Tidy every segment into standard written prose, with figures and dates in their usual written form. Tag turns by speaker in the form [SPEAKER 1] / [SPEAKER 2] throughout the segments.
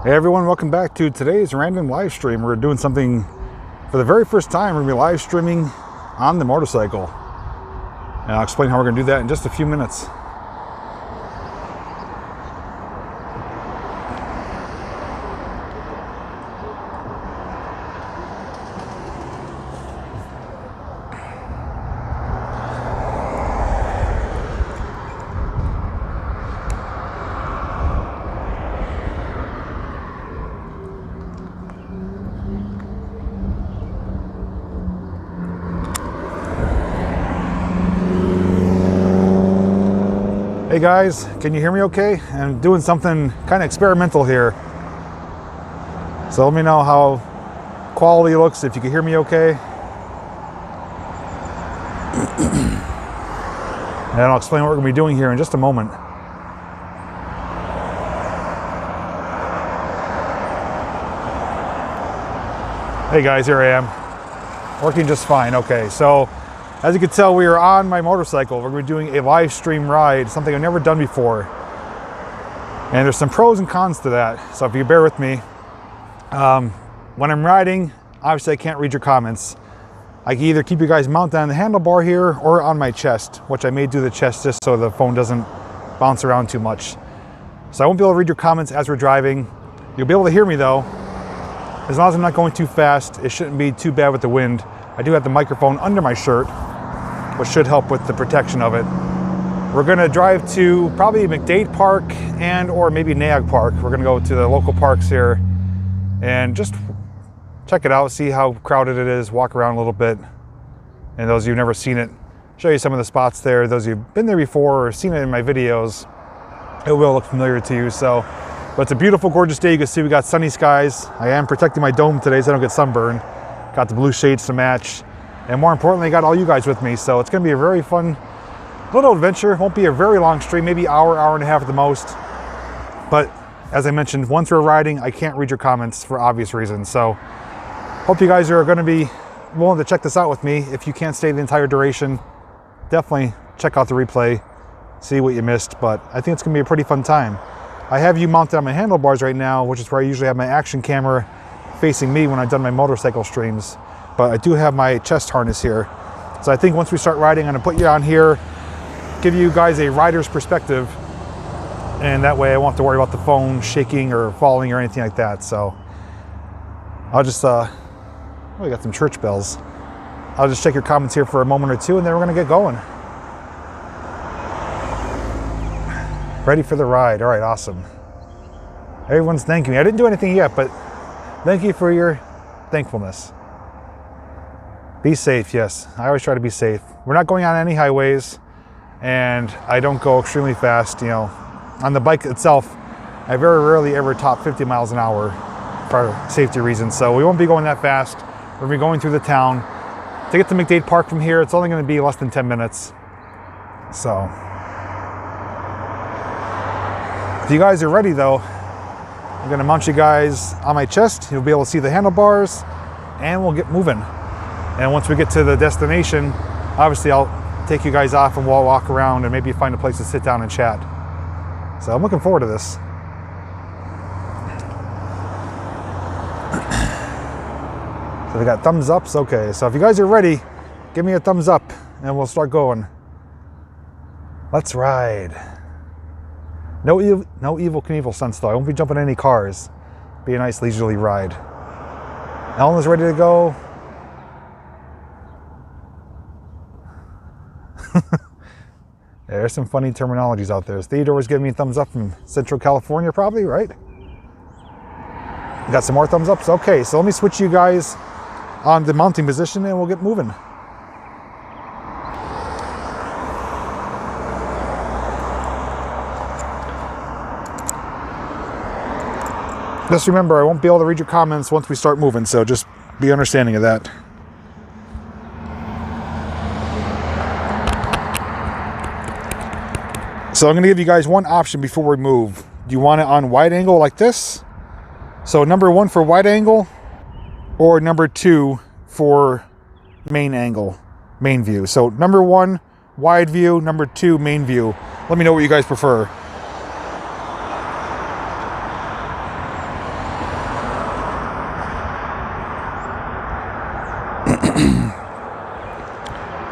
[SPEAKER 1] Hey everyone, welcome back to today's random live stream. We're doing something for the very first time. We're going to be live streaming on the motorcycle. And I'll explain how we're going to do that in just a few minutes. Hey guys, can you hear me okay? I'm doing something kind of experimental here. So let me know how quality looks, if you can hear me okay. And I'll explain what we're gonna be doing here in just a moment. Hey guys, here I am. Working just fine, okay. So, as you can tell, we are on my motorcycle. We're going to be doing a live stream ride, something I've never done before. And there's some pros and cons to that, so if you bear with me. When I'm riding, obviously I can't read your comments. I can either keep you guys mounted on the handlebar here or on my chest, which I may do the chest just so the phone doesn't bounce around too much. So I won't be able to read your comments as we're driving. You'll be able to hear me though. As long as I'm not going too fast, it shouldn't be too bad with the wind. I do have the microphone under my shirt, which should help with the protection of it. We're gonna drive to probably McDade Park and or maybe Nag Park. We're gonna go to the local parks here and just check it out, see how crowded it is, walk around a little bit. And those of you who've never seen it, show you some of the spots there. Those of you who've been there before or seen it in my videos, it will look familiar to you. So, but it's a beautiful, gorgeous day. You can see we got sunny skies. I am protecting my dome today so I don't get sunburned. Got the blue shades to match. And more importantly, I got all you guys with me. So it's gonna be a very fun little adventure. Won't be a very long stream, maybe hour and a half at the most. But as I mentioned, once we're riding, I can't read your comments for obvious reasons. So hope you guys are gonna be willing to check this out with me. If you can't stay the entire duration, definitely check out the replay, see what you missed. But I think it's gonna be a pretty fun time. I have you mounted on my handlebars right now, which is where I usually have my action camera facing me when I've done my motorcycle streams. But I do have my chest harness here. So I think once we start riding, I'm gonna put you on here, give you guys a rider's perspective. And that way I won't have to worry about the phone shaking or falling or anything like that. So I'll just, oh, we got some church bells. I'll just check your comments here for a moment or two and then we're gonna get going. Ready for the ride. All right, awesome. Everyone's thanking me. I didn't do anything yet, but thank you for your thankfulness. Be safe, yes. I always try to be safe. We're not going on any highways, and I don't go extremely fast. You know, on the bike itself, I very rarely ever top 50 miles an hour for safety reasons. So we won't be going that fast. We're gonna be going through the town. To get to McDade Park from here, it's only gonna be less than 10 minutes. So, if you guys are ready though, I'm gonna mount you guys on my chest. You'll be able to see the handlebars, and we'll get moving. And once we get to the destination, obviously I'll take you guys off and we'll walk around and maybe find a place to sit down and chat. So I'm looking forward to this. So we got thumbs ups, okay. So if you guys are ready, give me a thumbs up and we'll start going. Let's ride. No evil Knievel stunts though. I won't be jumping any cars. Be a nice leisurely ride. Ellen is ready to go. There's some funny terminologies out there. Theodore's giving me a thumbs up from Central California probably, right? Got some more thumbs ups? Okay, so let me switch you guys on the mounting position and we'll get moving. Just remember, I won't be able to read your comments once we start moving, so just be understanding of that. So I'm gonna give you guys one option before we move. Do you want it on wide angle like this? So number 1 for wide angle, or number 2 for main angle, main view. So number 1, wide view, number 2, main view. Let me know what you guys prefer.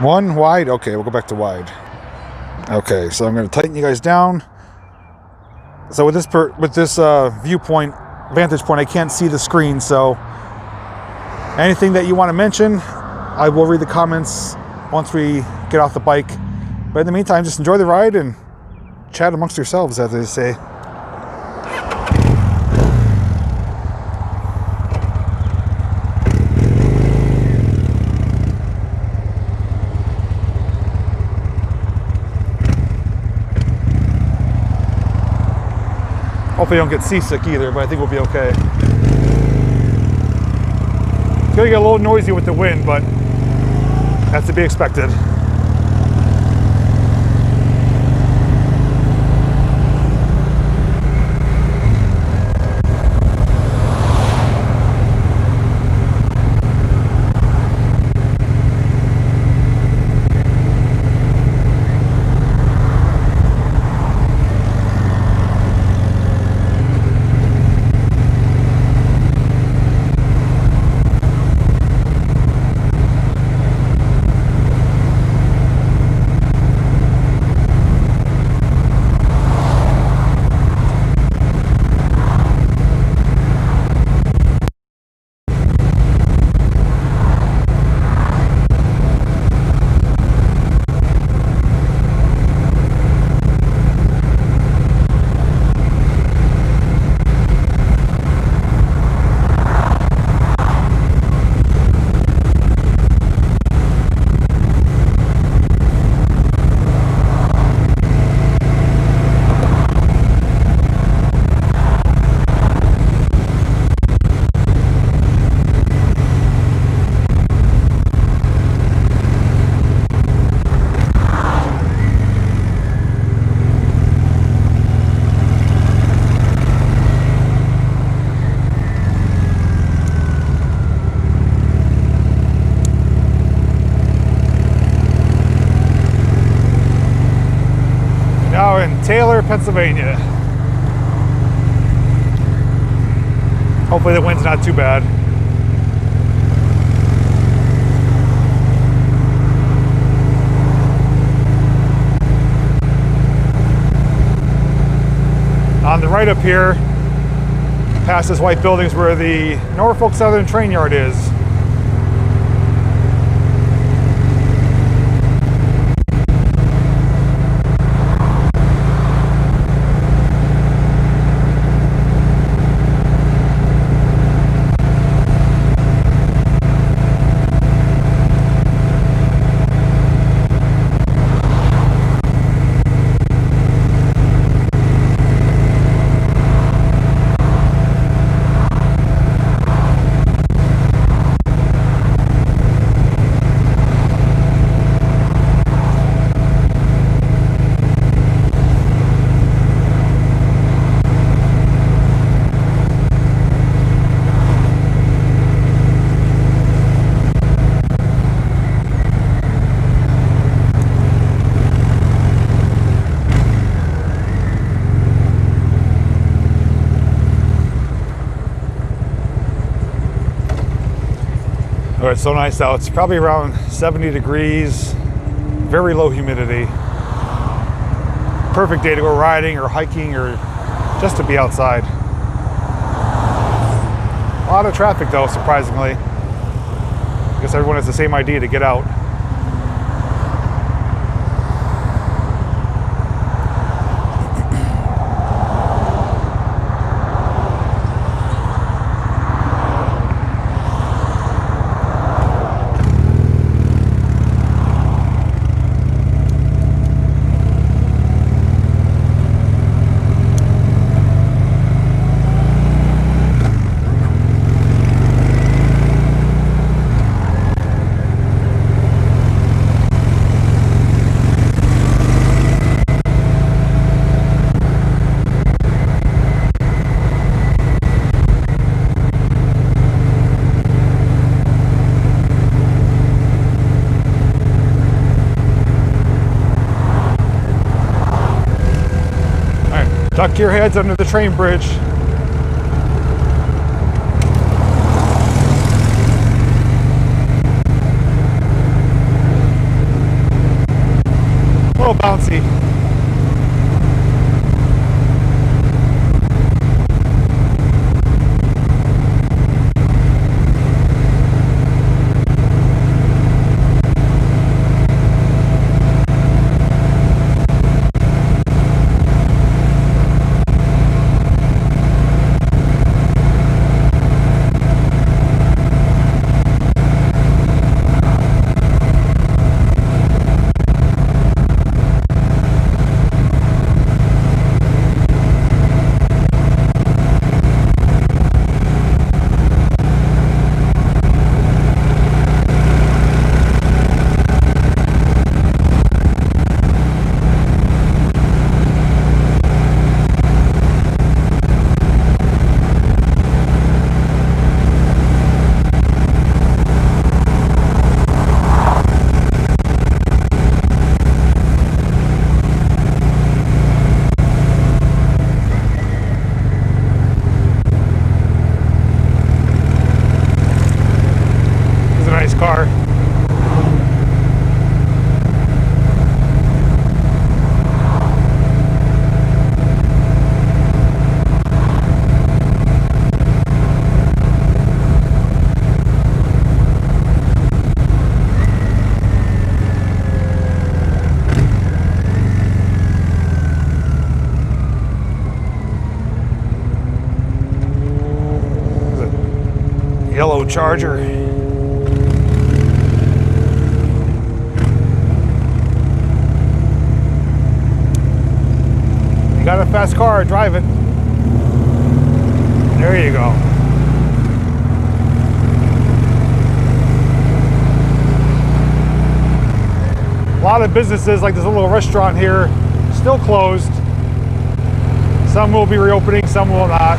[SPEAKER 1] 1 wide? Okay, we'll go back to wide. Okay, so I'm going to tighten you guys down. So with this viewpoint, vantage point, I can't see the screen, so anything that you want to mention, I will read the comments once we get off the bike. But in the meantime, just enjoy the ride and chat amongst yourselves, as they say. Hopefully you don't get seasick either, but I think we'll be okay. It's gonna get a little noisy with the wind, but that's to be expected. Taylor, Pennsylvania. Hopefully the wind's not too bad. On the right up here, past this white building, is where the Norfolk Southern train yard is. Oh, it's so nice out. It's probably around 70 degrees, very low humidity. Perfect day to go riding or hiking or just to be outside. A lot of traffic though, surprisingly. I guess everyone has the same idea to get out. Duck your heads under the train bridge. little bouncy. Car. Yellow Charger. Got a fast car, drive it. There you go. A lot of businesses like this little restaurant here still closed. Some will be reopening, some will not.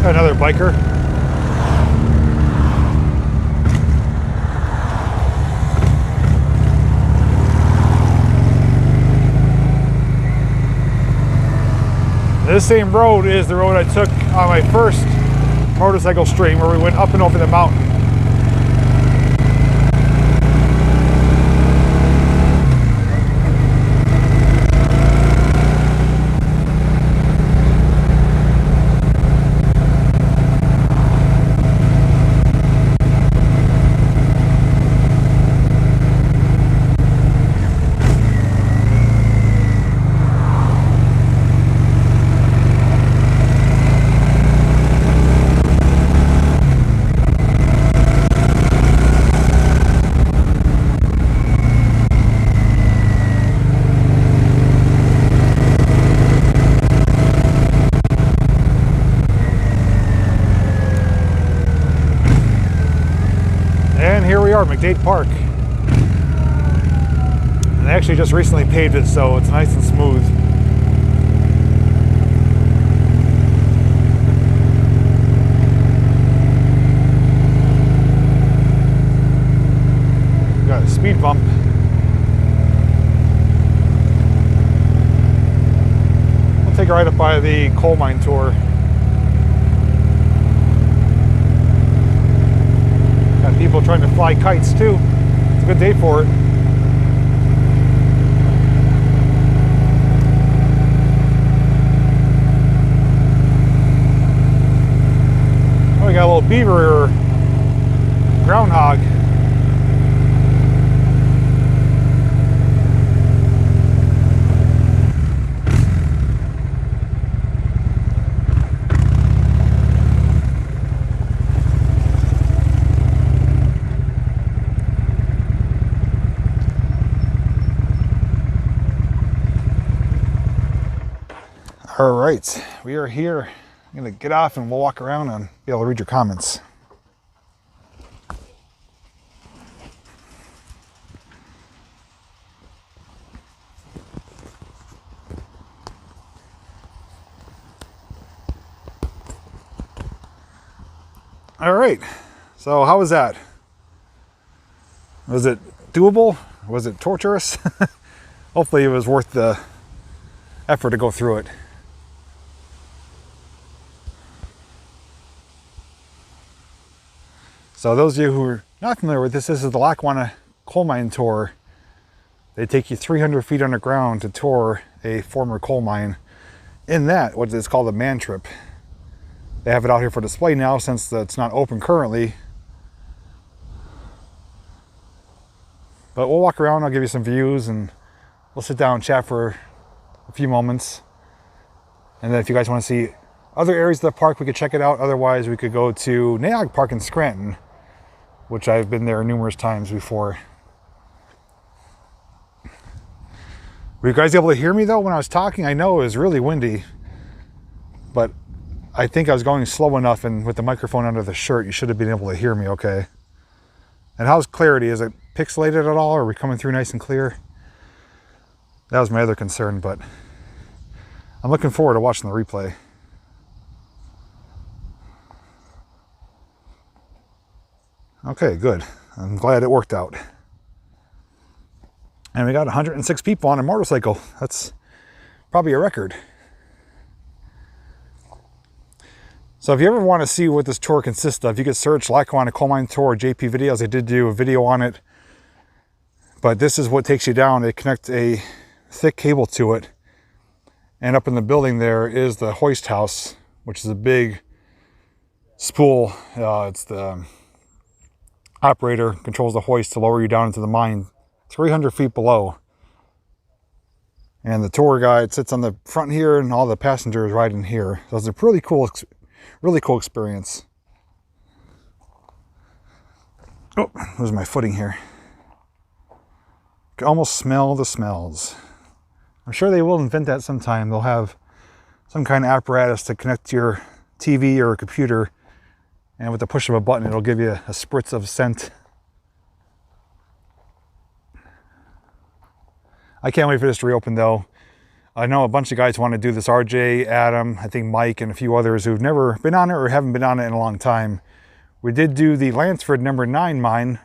[SPEAKER 1] Another biker. This same road is the road I took on my first motorcycle stream where we went up and over the mountain. Here we are, McDade Park. And they actually just recently paved it, so it's nice and smooth. Got a speed bump. Big right up by the coal mine tour. Got people trying to fly kites too. It's a good day for it. Oh, we got a little beaver or groundhog. All right, we are here. I'm gonna get off and we'll walk around and be able to read your comments. All right, so how was that? Was it doable? Was it torturous? Hopefully it was worth the effort to go through it. So those of you who are not familiar with this is the Lackawanna coal mine tour. They take you 300 feet underground to tour a former coal mine. In that, what is called a man trip. They have it out here for display now since it's not open currently. But we'll walk around, I'll give you some views, and we'll sit down and chat for a few moments. And then if you guys want to see other areas of the park, we could check it out. Otherwise, we could go to Naog Park in Scranton, which I've been there numerous times before. Were you guys able to hear me though when I was talking? I know it was really windy, but I think I was going slow enough, and with the microphone under the shirt, you should have been able to hear me okay. And how's clarity? Is it pixelated at all? Or are we coming through nice and clear? That was my other concern, but I'm looking forward to watching the replay. Okay, good. I'm glad it worked out. And we got 106 people on a motorcycle. That's probably a record. So if you ever want to see what this tour consists of, you could search Lackawanna Coal Mine Tour JPVideos. I did do a video on it. But this is what takes you down. They connect a thick cable to it. And up in the building there is the hoist house, which is a big spool. It's the operator controls the hoist to lower you down into the mine 300 feet below. And the tour guide sits on the front here, and all the passengers ride in here. So it's a really cool experience. Oh, lose my footing here. You can almost smell the smells. I'm sure they will invent that sometime. They'll have some kind of apparatus to connect to your TV or computer, and with the push of a button, it'll give you a spritz of scent. I can't wait for this to reopen though. I know a bunch of guys want to do this. RJ, Adam, I think Mike, and a few others who've never been on it or haven't been on it in a long time. We did do the Lansford number 9 mine,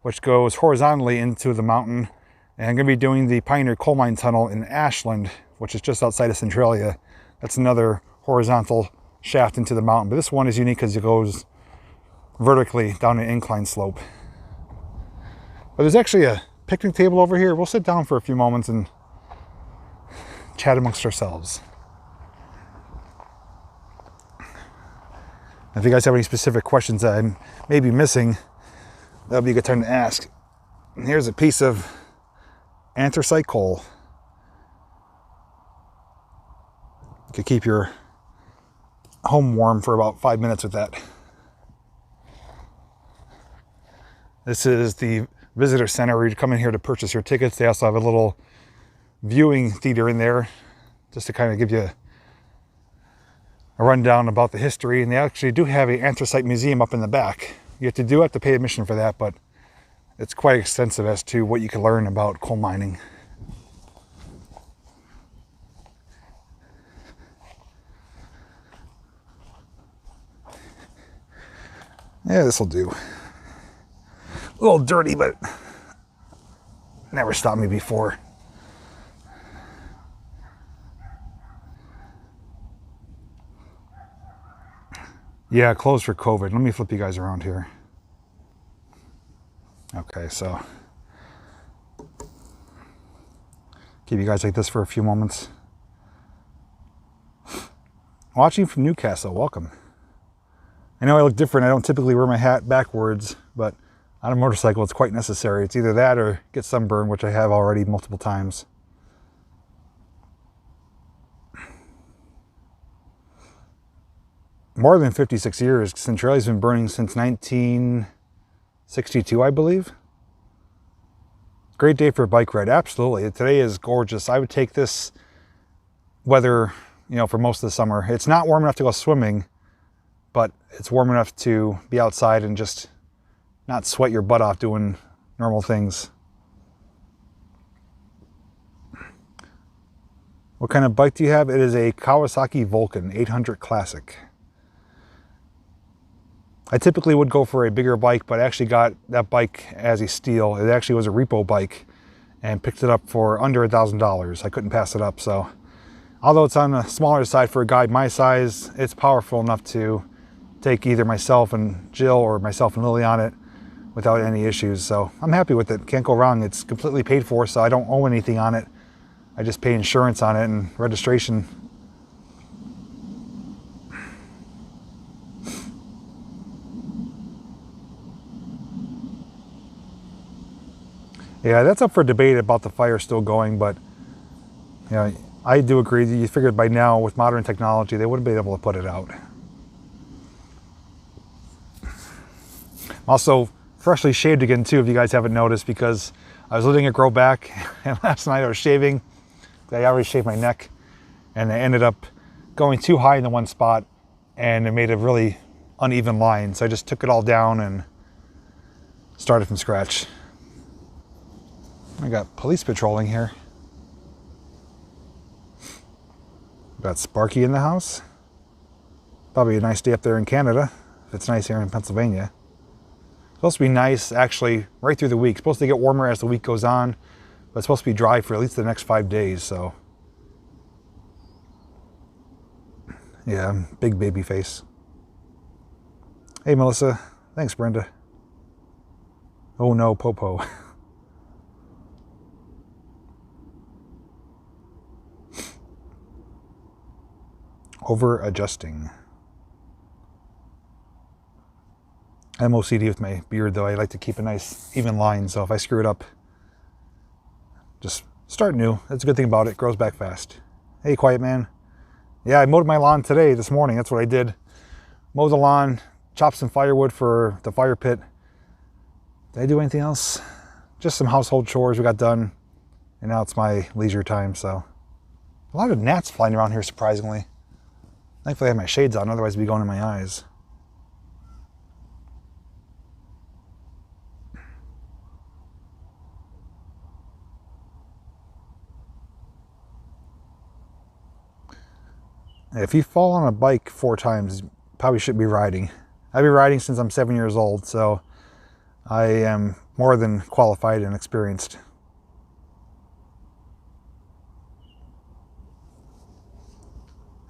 [SPEAKER 1] which goes horizontally into the mountain. And I'm going to be doing the Pioneer Coal Mine Tunnel in Ashland, which is just outside of Centralia. That's another horizontal shaft into the mountain. But this one is unique because it goes vertically down an incline slope. But there's actually a picnic table over here. We'll sit down for a few moments and chat amongst ourselves. If you guys have any specific questions that I may be missing, that'll be a good time to ask. And here's a piece of anthracite coal. You could keep your home warm for about 5 minutes with that. This is the visitor center where you come in here to purchase your tickets. They also have a little viewing theater in there just to kind of give you a rundown about the history. And they actually do have an anthracite museum up in the back. You have to pay admission for that, but it's quite extensive as to what you can learn about coal mining. Yeah, this will do. A little dirty, but never stopped me before. Yeah, closed for COVID. Let me flip you guys around here. Okay, so keep you guys like this for a few moments. Watching from Newcastle, welcome. I know I look different. I don't typically wear my hat backwards, but on a motorcycle it's quite necessary. It's either that or get sunburn, which I have already multiple times. More than 56 years. Centrali's been burning since 1962, I believe. Great day for a bike ride, absolutely. Today is gorgeous. I would take this weather, you know, for most of the summer. It's not warm enough to go swimming, but it's warm enough to be outside and just not sweat your butt off doing normal things. What kind of bike do you have? It is a Kawasaki Vulcan 800 Classic. I typically would go for a bigger bike, but I actually got that bike as a steal. It actually was a repo bike and picked it up for under $1,000. I couldn't pass it up. So although it's on the smaller side for a guy my size, it's powerful enough to take either myself and Jill or myself and Lily on it without any issues. So I'm happy with it. Can't go wrong. It's completely paid for, so I don't owe anything on it. I just pay insurance on it and registration. Yeah, that's up for debate about the fire still going, but you know, I do agree that you figured by now with modern technology they wouldn't be able to put it out. Also freshly shaved again too, if you guys haven't noticed, because I was letting it grow back and last night I was shaving. I already shaved my neck and I ended up going too high in the one spot and it made a really uneven line. So I just took it all down and started from scratch. I got police patrolling here. Got Sparky in the house. Probably a nice day up there in Canada. If it's nice here in Pennsylvania. Supposed to be nice actually right through the week. Supposed to get warmer as the week goes on, but it's supposed to be dry for at least the next 5 days. So yeah, big baby face. Hey Melissa, thanks Brenda. Oh no, Popo. Over adjusting. I'm OCD with my beard though. I like to keep a nice even line, so if I screw it up, just start new. That's a good thing about it. It grows back fast. Hey quiet man. Yeah, I mowed my lawn today, this morning. That's what I did. Mowed the lawn, chopped some firewood for the fire pit. Did I do anything else? Just some household chores we got done, and now it's my leisure time. So a lot of gnats flying around here, surprisingly. Thankfully I have my shades on, otherwise it'd be going in my eyes. If you fall on a bike 4 times, you probably shouldn't be riding. I've been riding since I'm 7 years old, so I am more than qualified and experienced.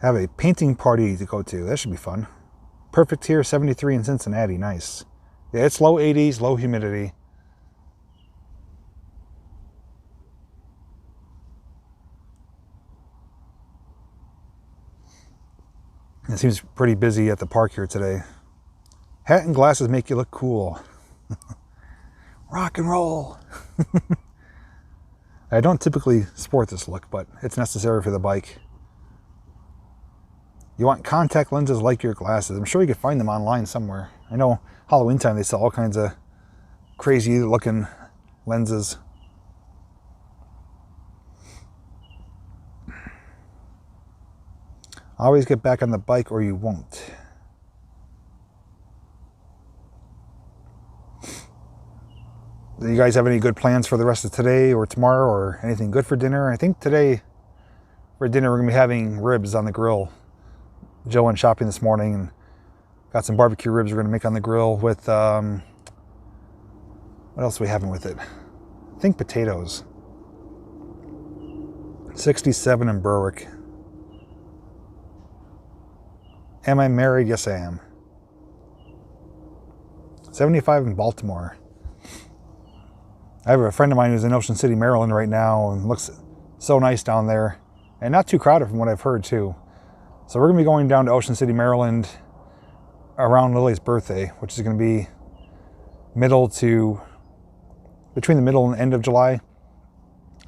[SPEAKER 1] Have a painting party to go to. That should be fun. Perfect here, 73 in Cincinnati. Nice. Yeah, it's low 80s, low humidity. It seems pretty busy at the park here today. Hat and glasses make you look cool. Rock and roll. I don't typically sport this look, but it's necessary for the bike. You want contact lenses like your glasses. I'm sure you could find them online somewhere. I know Halloween time they sell all kinds of crazy looking lenses. Always get back on the bike or you won't. Do you guys have any good plans for the rest of today or tomorrow, or anything good for dinner? I think today for dinner we're going to be having ribs on the grill. Joe went shopping this morning and got some barbecue ribs we're going to make on the grill with, what else are we having with it? I think potatoes. 67 in Berwick. Am I married? Yes, I am. 75 in Baltimore. I have a friend of mine who's in Ocean City, Maryland right now, and looks so nice down there. And not too crowded from what I've heard too. So we're gonna be going down to Ocean City, Maryland around Lily's birthday, which is gonna be between the middle and end of July.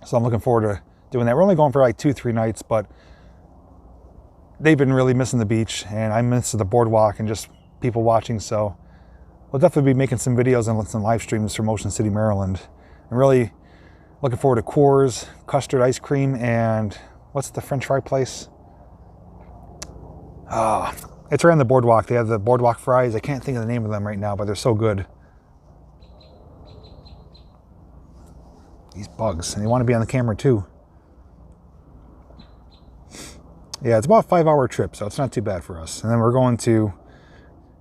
[SPEAKER 1] So I'm looking forward to doing that. We're only going for like 2-3 nights, but they've been really missing the beach, and I miss the boardwalk and just people watching. So we'll definitely be making some videos and some live streams from Ocean City, Maryland. I'm really looking forward to Coors, custard ice cream, and what's the French fry place? It's around the boardwalk. They have the boardwalk fries. I can't think of the name of them right now, but they're so good. These bugs, and they want to be on the camera too. Yeah, it's about a 5-hour trip, so it's not too bad for us. And then we're going to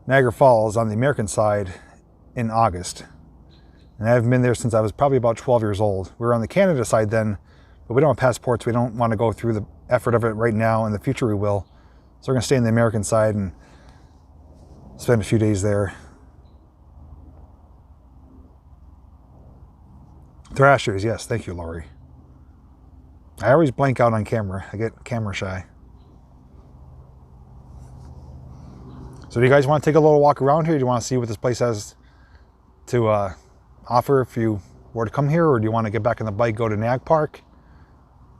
[SPEAKER 1] Niagara Falls on the American side in August. And I haven't been there since I was probably about 12 years old. We were on the Canada side then, but we don't have passports. We don't want to go through the effort of it right now. In the future we will. So we're going to stay on the American side and spend a few days there. Thrashers, yes, thank you, Lori. I always blank out on camera. I get camera shy. So do you guys want to take a little walk around here? Do you want to see what this place has to offer if you were to come here? Or do you want to get back on the bike, go to Nag Park?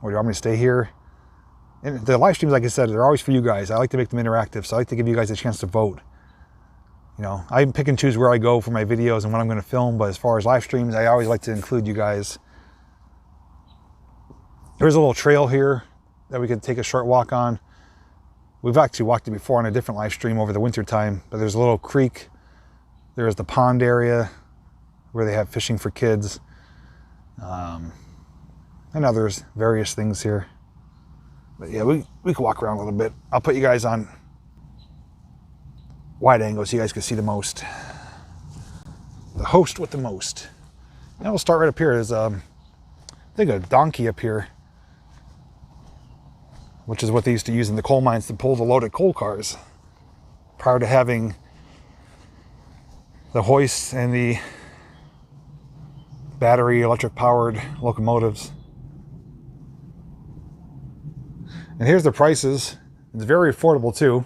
[SPEAKER 1] Or do you want me to stay here? And the live streams, like I said, they're always for you guys. I like to make them interactive, so I like to give you guys a chance to vote. You know, I pick and choose where I go for my videos and what I'm going to film, but as far as live streams, I always like to include you guys. There's a little trail here that we could take a short walk on. We've actually walked it before on a different live stream over the winter time, but there's a little creek. There's the pond area where they have fishing for kids. And others, various things here. But yeah, we can walk around a little bit. I'll put you guys on wide angle so you guys can see the most. The host with the most. And we'll start right up here. There's I think a donkey up here, which is what they used to use in the coal mines to pull the loaded coal cars prior to having the hoists and the battery electric powered locomotives. And here's the prices. It's very affordable too.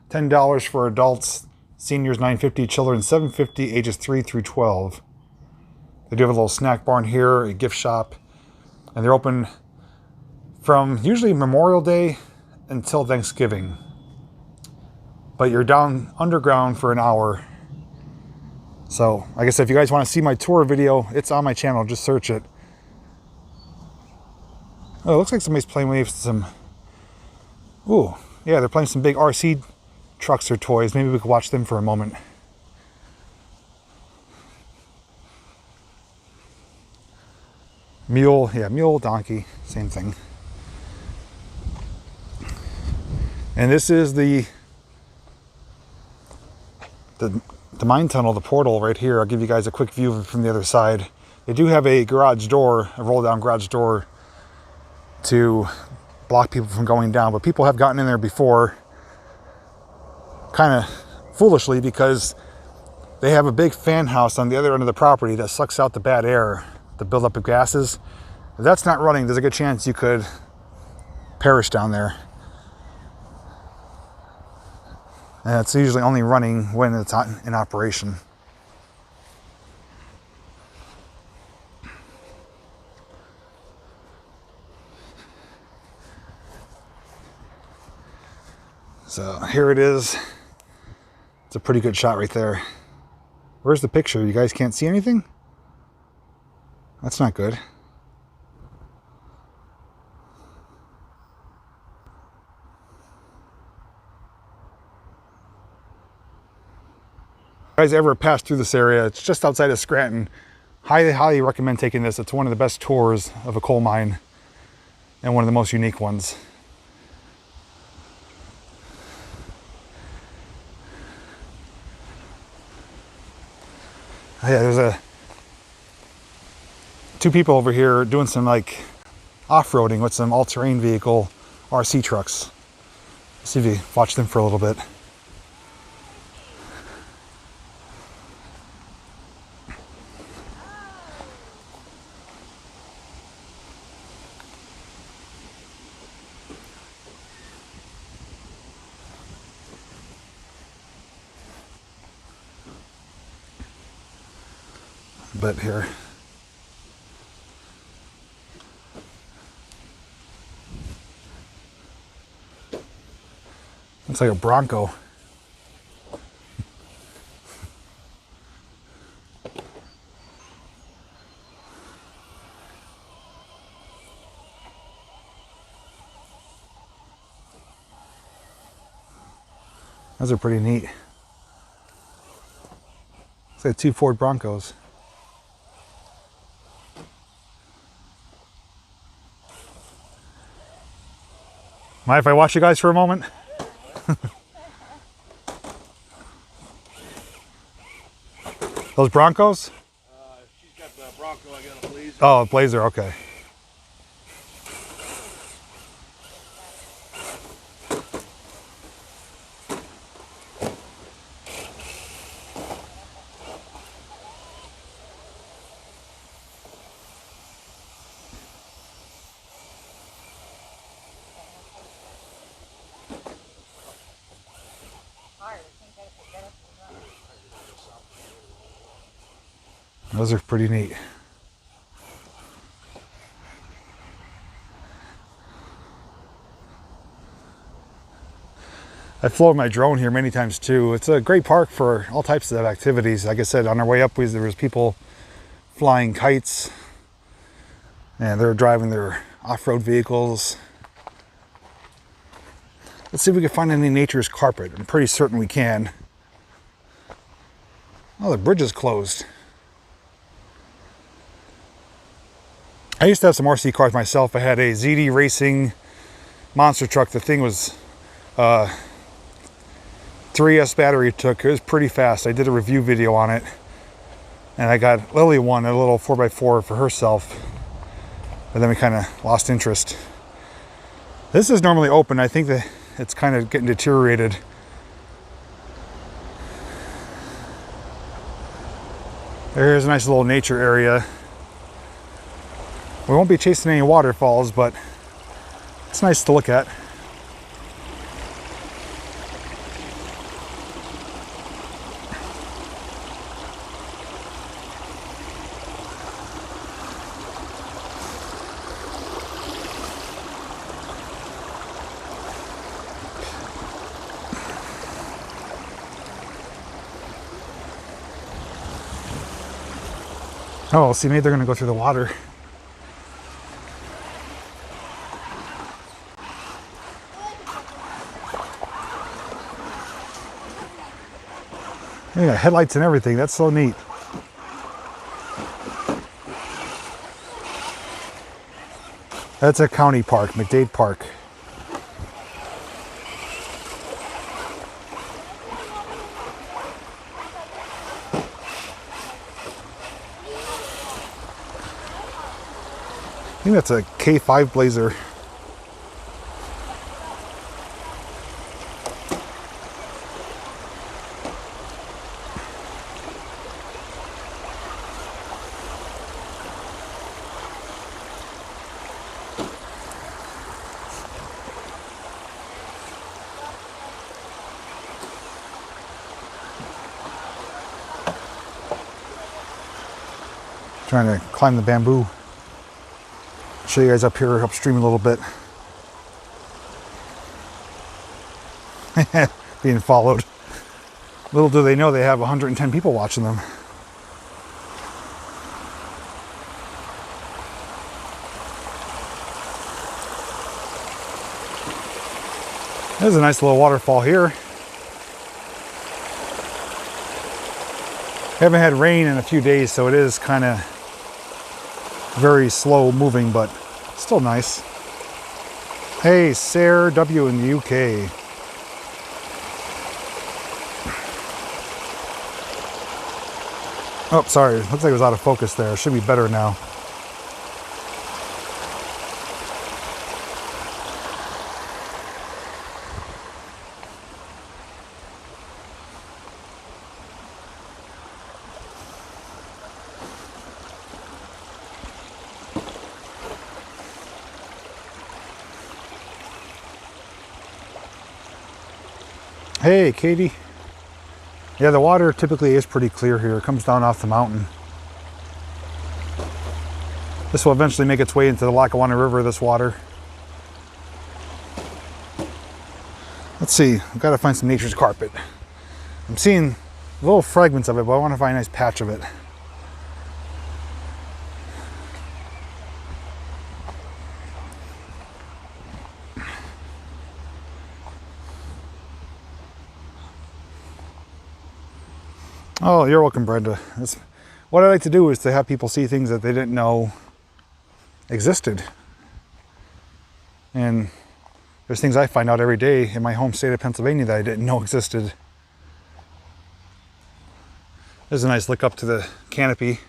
[SPEAKER 1] $10 for adults, seniors $9.50, children $7.50, ages 3 through 12. They do have a little snack bar in here, a gift shop, and they're open from usually Memorial Day until Thanksgiving. But you're down underground for an hour. So, like I said, if you guys want to see my tour video, it's on my channel. Just search it. Oh, it looks like somebody's playing with some... Ooh, yeah, they're playing some big RC trucks or toys. Maybe we could watch them for a moment. Mule, yeah, mule, donkey, same thing. And this is the mine tunnel, the portal right here. I'll give you guys a quick view of it from the other side. They do have a garage door, a roll down garage door to block people from going down, but people have gotten in there before, kind of foolishly, because they have a big fan house on the other end of the property that sucks out the bad air, the buildup of gases. If that's not running, there's a good chance you could perish down there. And it's usually only running when it's not in operation. So here it is. It's a pretty good shot right there. Where's the picture? You guys can't see anything? That's not good. If you guys ever pass through this area, it's just outside of Scranton. Highly recommend taking this. It's one of the best tours of a coal mine and one of the most unique ones. Yeah, there's two people over here doing some like off-roading with some all-terrain vehicle RC trucks. Let's see if you watch them for a little bit. bit here. Looks like a Bronco. Those are pretty neat. Looks like 2 Ford Broncos. Mind if I watch you guys for a moment? Those Broncos?
[SPEAKER 2] She's got the Bronco, I got a Blazer.
[SPEAKER 1] Oh, a Blazer, okay. Those are pretty neat. I've flown my drone here many times too. It's a great park for all types of activities. Like I said, on our way up, there was people flying kites, and they're driving their off-road vehicles. Let's see if we can find any nature's carpet. I'm pretty certain we can. Oh, the bridge is closed. I used to have some RC cars myself. I had a ZD Racing monster truck. The thing was 3S battery it took. It was pretty fast. I did a review video on it. And I got Lily one, a little 4x4 for herself. But then we kind of lost interest. This is normally open. I think that it's kind of getting deteriorated. There's a nice little nature area. We won't be chasing any waterfalls, but it's nice to look at. Oh, see, maybe they're going to go through the water. Yeah, headlights and everything. That's so neat. That's a county park, McDade Park. I think that's a K5 Blazer. Trying to climb the bamboo. Show you guys up here upstream a little bit. Being followed. Little do they know they have 110 people watching them. There's a nice little waterfall here. Haven't had rain in a few days, so it is kind of very slow moving, but still nice. Hey, Sarah W in the UK. Oh, sorry. Looks like it was out of focus there. It should be better now. Hey, Katie. Yeah, the water typically is pretty clear here. It comes down off the mountain. This will eventually make its way into the Lackawanna River, this water. Let's see, I've got to find some nature's carpet. I'm seeing little fragments of it, but I want to find a nice patch of it. Oh, you're welcome, Brenda. What I like to do is to have people see things that they didn't know existed. And there's things I find out every day in my home state of Pennsylvania that I didn't know existed. There's a nice look up to the canopy.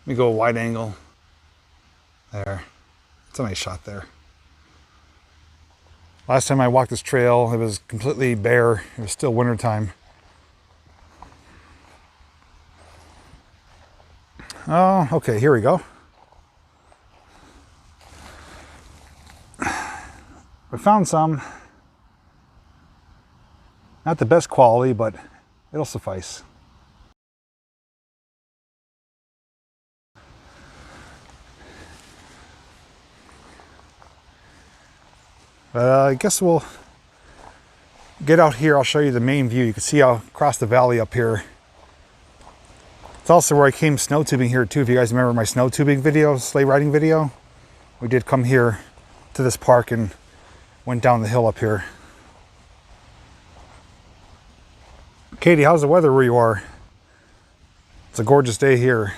[SPEAKER 1] Let me go a wide angle. There. It's a nice shot there. Last time I walked this trail, it was completely bare. It was still wintertime. Oh, okay, here we go. I found some. Not the best quality, but it'll suffice. I guess we'll get out here. I'll show you the main view. You can see how across the valley up here. It's also where I came snow tubing here too. If you guys remember my snow tubing video, sleigh riding video, we did come here to this park and went down the hill up here. Katie, how's the weather where you are? It's a gorgeous day here.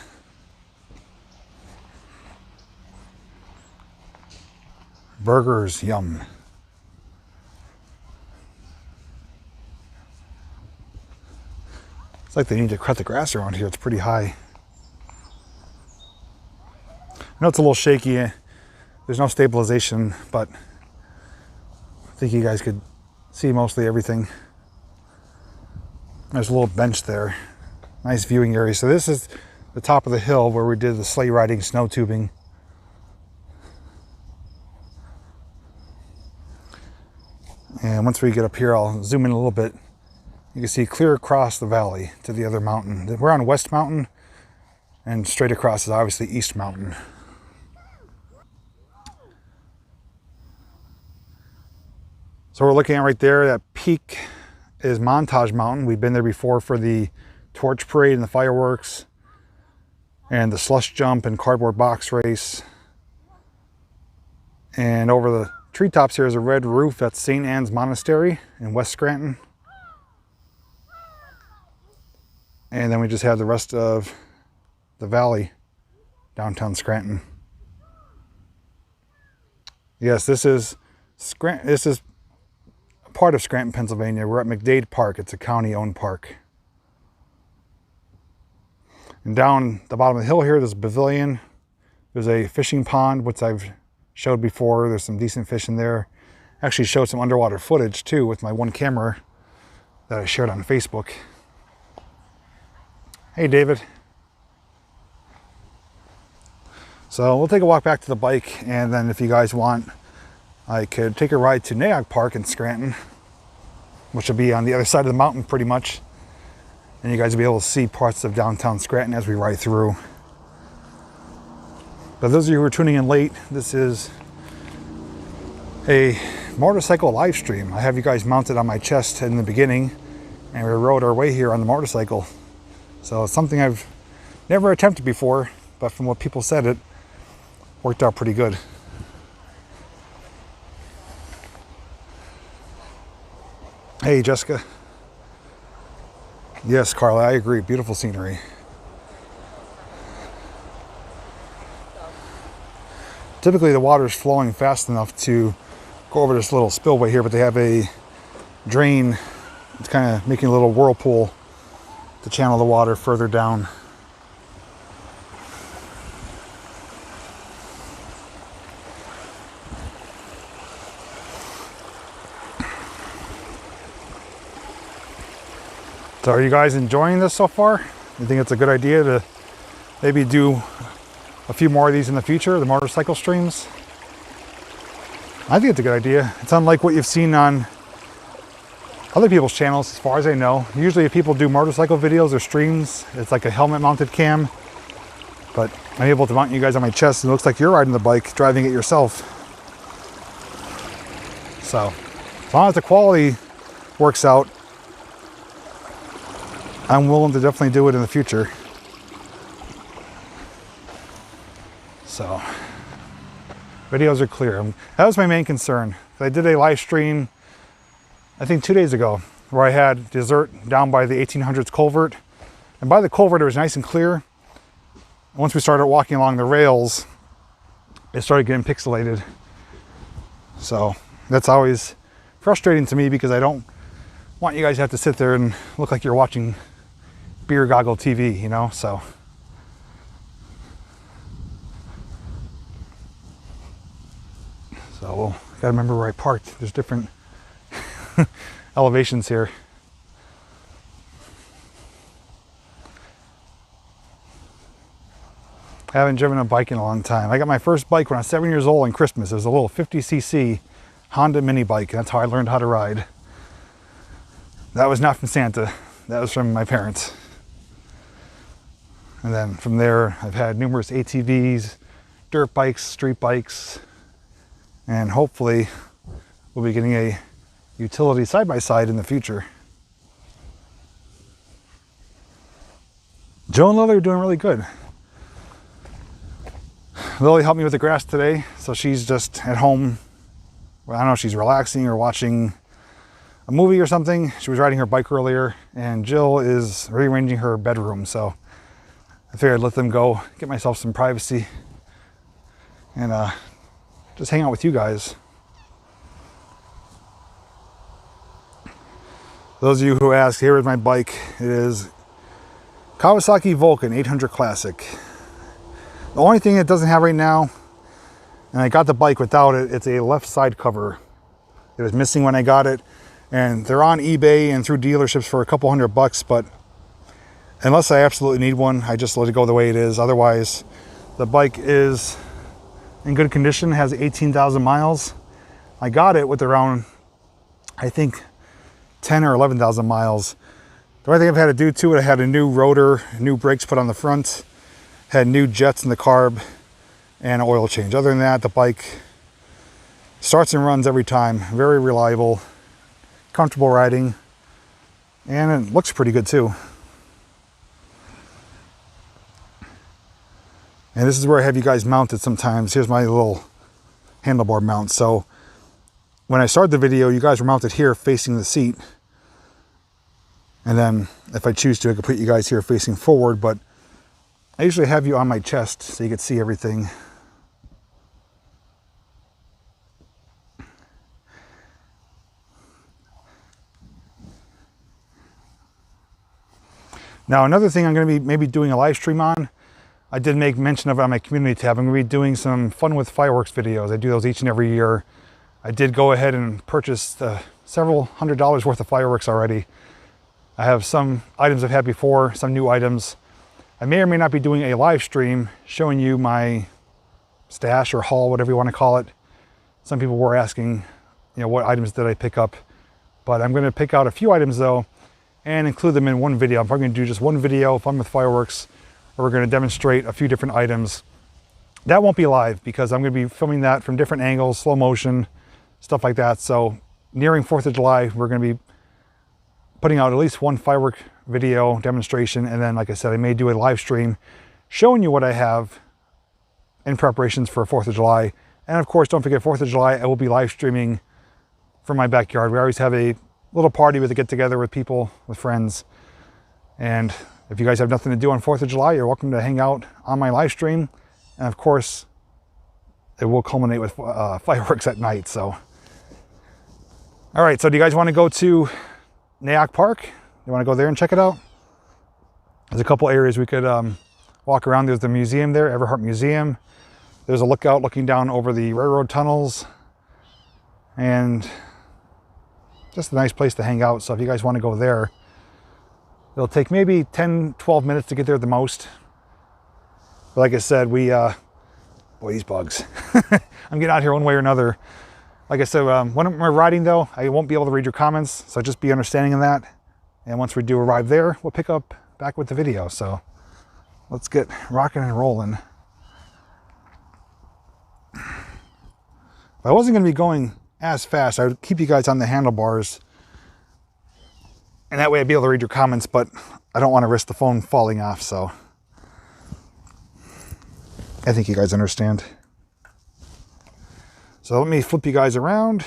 [SPEAKER 1] Burgers, yum. It's like they need to cut the grass around here. It's pretty high. I know it's a little shaky. There's no stabilization, but I think you guys could see mostly everything. There's a little bench there. Nice viewing area. So this is the top of the hill where we did the sleigh riding, snow tubing. And once we get up here, I'll zoom in a little bit. You can see clear across the valley to the other mountain. We're on West Mountain, and straight across is obviously East Mountain. So we're looking at right there, that peak is Montage Mountain. We've been there before for the torch parade and the fireworks and the slush jump and cardboard box race. And over the treetops here is a red roof. That's St. Anne's Monastery in West Scranton. And then we just have the rest of the valley, downtown Scranton. Yes, this is Scranton. This is part of Scranton, Pennsylvania. We're at McDade Park. It's a county-owned park. And down the bottom of the hill here, there's a pavilion. There's a fishing pond, which I've showed before. There's some decent fish in there. Actually showed some underwater footage too with my one camera that I shared on Facebook. Hey, David. So we'll take a walk back to the bike, and then if you guys want, I could take a ride to Naog Park in Scranton, which will be on the other side of the mountain pretty much. And you guys will be able to see parts of downtown Scranton as we ride through. But those of you who are tuning in late, this is a motorcycle live stream. I have you guys mounted on my chest in the beginning, and we rode our way here on the motorcycle. So it's something I've never attempted before, but from what people said, it worked out pretty good. Hey, Jessica. Yes, Carla, I agree. Beautiful scenery. Typically the water is flowing fast enough to go over this little spillway here, but they have a drain. It's kind of making a little whirlpool to channel the water further down. So are you guys enjoying this so far? You think it's a good idea to maybe do a few more of these in the future, the motorcycle streams? I think it's a good idea. It's unlike what you've seen on other people's channels, as far as I know. Usually if people do motorcycle videos or streams, it's like a helmet mounted cam. But I'm able to mount you guys on my chest and it looks like you're riding the bike, driving it yourself. So, as long as the quality works out, I'm willing to definitely do it in the future. So, videos are clear. That was my main concern. I did a live stream, I think 2 days ago, where I had dessert down by the 1800s culvert. And by the culvert, it was nice and clear. Once we started walking along the rails, it started getting pixelated. So that's always frustrating to me because I don't want you guys to have to sit there and look like you're watching beer goggle TV, you know, so. So we'll gotta remember where I parked. There's different elevations here. I haven't driven a bike in a long time. I got my first bike when I was 7 years old on Christmas. It was a little 50cc Honda mini bike. That's how I learned how to ride. That was not from Santa. That was from my parents. And then from there, I've had numerous ATVs, dirt bikes, street bikes, and hopefully we'll be getting a utility side-by-side in the future. Joe and Lily are doing really good. Lily helped me with the grass today, so she's just at home. Well, I don't know if she's relaxing or watching a movie or something. She was riding her bike earlier, and Jill is rearranging her bedroom, so I figured I'd let them go, get myself some privacy, and just hang out with you guys. Those of you who ask, here is my bike. It is Kawasaki Vulcan 800 Classic. The only thing it doesn't have right now, and I got the bike without it, it's a left side cover. It was missing when I got it, and they're on eBay and through dealerships for a couple $100, but unless I absolutely need one, I just let it go the way it is. Otherwise, the bike is in good condition, has 18,000 miles. I got it with around, I think, 10 or 11,000 miles. The only thing I've had to do to it, I had a new rotor, new brakes put on the front, had new jets in the carb, and an oil change. Other than that, the bike starts and runs every time. Very reliable, comfortable riding, and it looks pretty good too. And this is where I have you guys mounted sometimes. Here's my little handlebar mount. So when I started the video, you guys were mounted here facing the seat. And then if I choose to, I could put you guys here facing forward, but I usually have you on my chest so you can see everything. Now, another thing I'm going to be maybe doing a live stream on, I did make mention of it on my community tab. I'm going to be doing some fun with fireworks videos. I do those each and every year. I did go ahead and purchase several $100s worth of fireworks already. I have some items I've had before, some new items. I may or may not be doing a live stream showing you my stash or haul, whatever you want to call it. Some people were asking, you know, what items did I pick up? But I'm going to pick out a few items though and include them in one video. I'm probably going to do just one video, fun with fireworks, where we're going to demonstrate a few different items. That won't be live because I'm going to be filming that from different angles, slow motion, stuff like that. So nearing 4th of July, we're going to be putting out at least one firework video demonstration, and then, like I said, I may do a live stream showing you what I have in preparations for 4th of July. And of course, don't forget 4th of July, I will be live streaming from my backyard. We always have a little party with a get together with people, with friends. And if you guys have nothing to do on 4th of July, you're welcome to hang out on my live stream. And of course, it will culminate with fireworks at night. So, all right, so do you guys want to go to Nayak Park? You want to go there and check it out? There's a couple areas we could walk around. There's the museum there, Everhart Museum. There's a lookout looking down over the railroad tunnels. And just a nice place to hang out. So if you guys want to go there, it'll take maybe 10, 12 minutes to get there at the most. But like I said, boy, these bugs. I'm getting out here one way or another. Like I said, when we're riding though, I won't be able to read your comments. So just be understanding of that. And once we do arrive there, we'll pick up back with the video. So let's get rocking and rolling. If I wasn't going to be going as fast, I would keep you guys on the handlebars. And that way I'd be able to read your comments, but I don't want to risk the phone falling off, so I think you guys understand. So let me flip you guys around.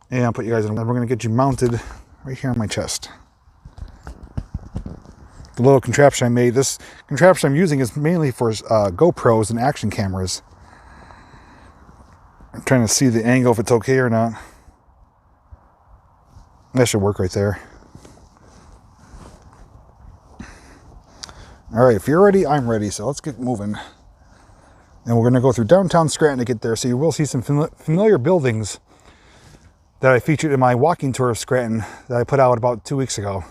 [SPEAKER 1] And I'll put you guys in. We're going to get you mounted right here on my chest. The little contraption I made. This contraption I'm using is mainly for GoPros and action cameras. I'm trying to see the angle if it's okay or not. That should work right there. All right, if you're ready, I'm ready. So let's get moving. And we're going to go through downtown Scranton to get there. So you will see some familiar buildings that I featured in my walking tour of Scranton that I put out about 2 weeks ago.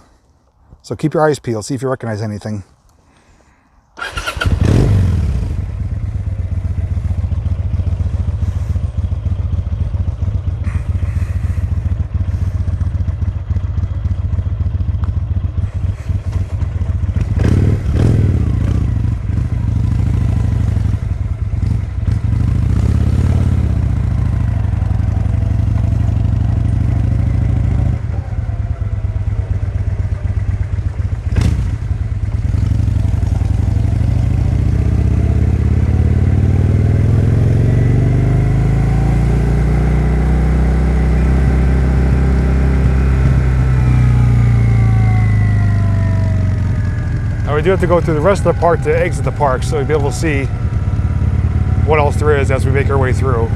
[SPEAKER 1] So keep your eyes peeled, see if you recognize anything. We do have to go through the rest of the park to exit the park, so we'll be able to see what else there is as we make our way through.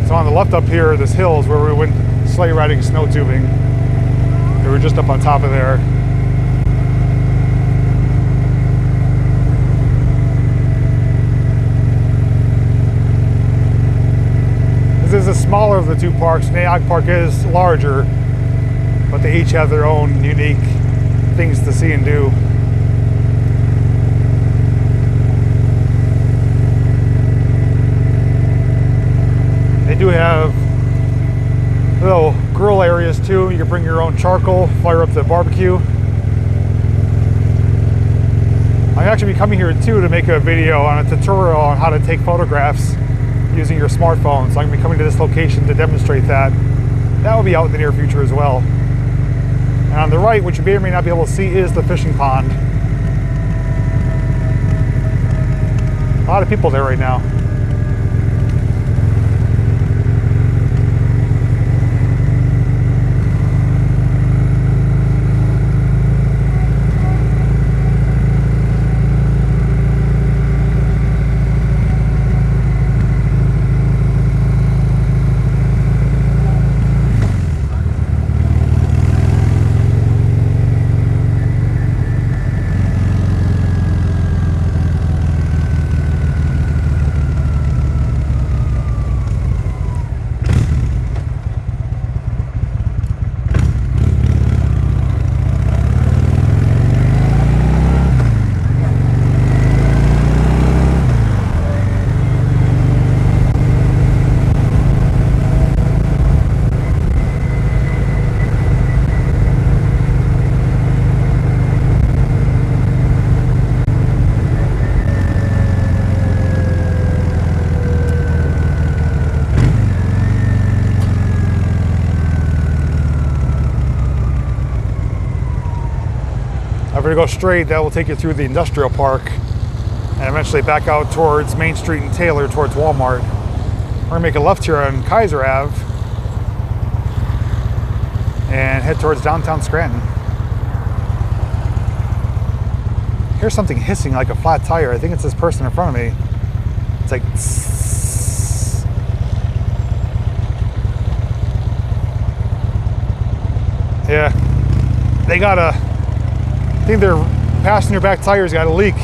[SPEAKER 1] On the left up here, this hill is where we went sleigh riding, snow tubing. We were just up on top of there. This is the smaller of the two parks. Nayak Park is larger, but they each have their own unique things to see and do. They do have little grill areas too. You can bring your own charcoal, fire up the barbecue. I'm actually be coming here too to make a video on a tutorial on how to take photographs using your smartphone. So I'm going to be coming to this location to demonstrate that. That will be out in the near future as well. And on the right, what you may or may not be able to see, is the fishing pond. A lot of people there right now. If we're going to go straight, that will take you through the industrial park and eventually back out towards Main Street and Taylor towards Walmart. We're going to make a left here on Kaiser Ave and head towards downtown Scranton. Here's something hissing like a flat tire. I think it's this person in front of me. It's like tss. Yeah, they got a, I think their passenger back tires got a leak.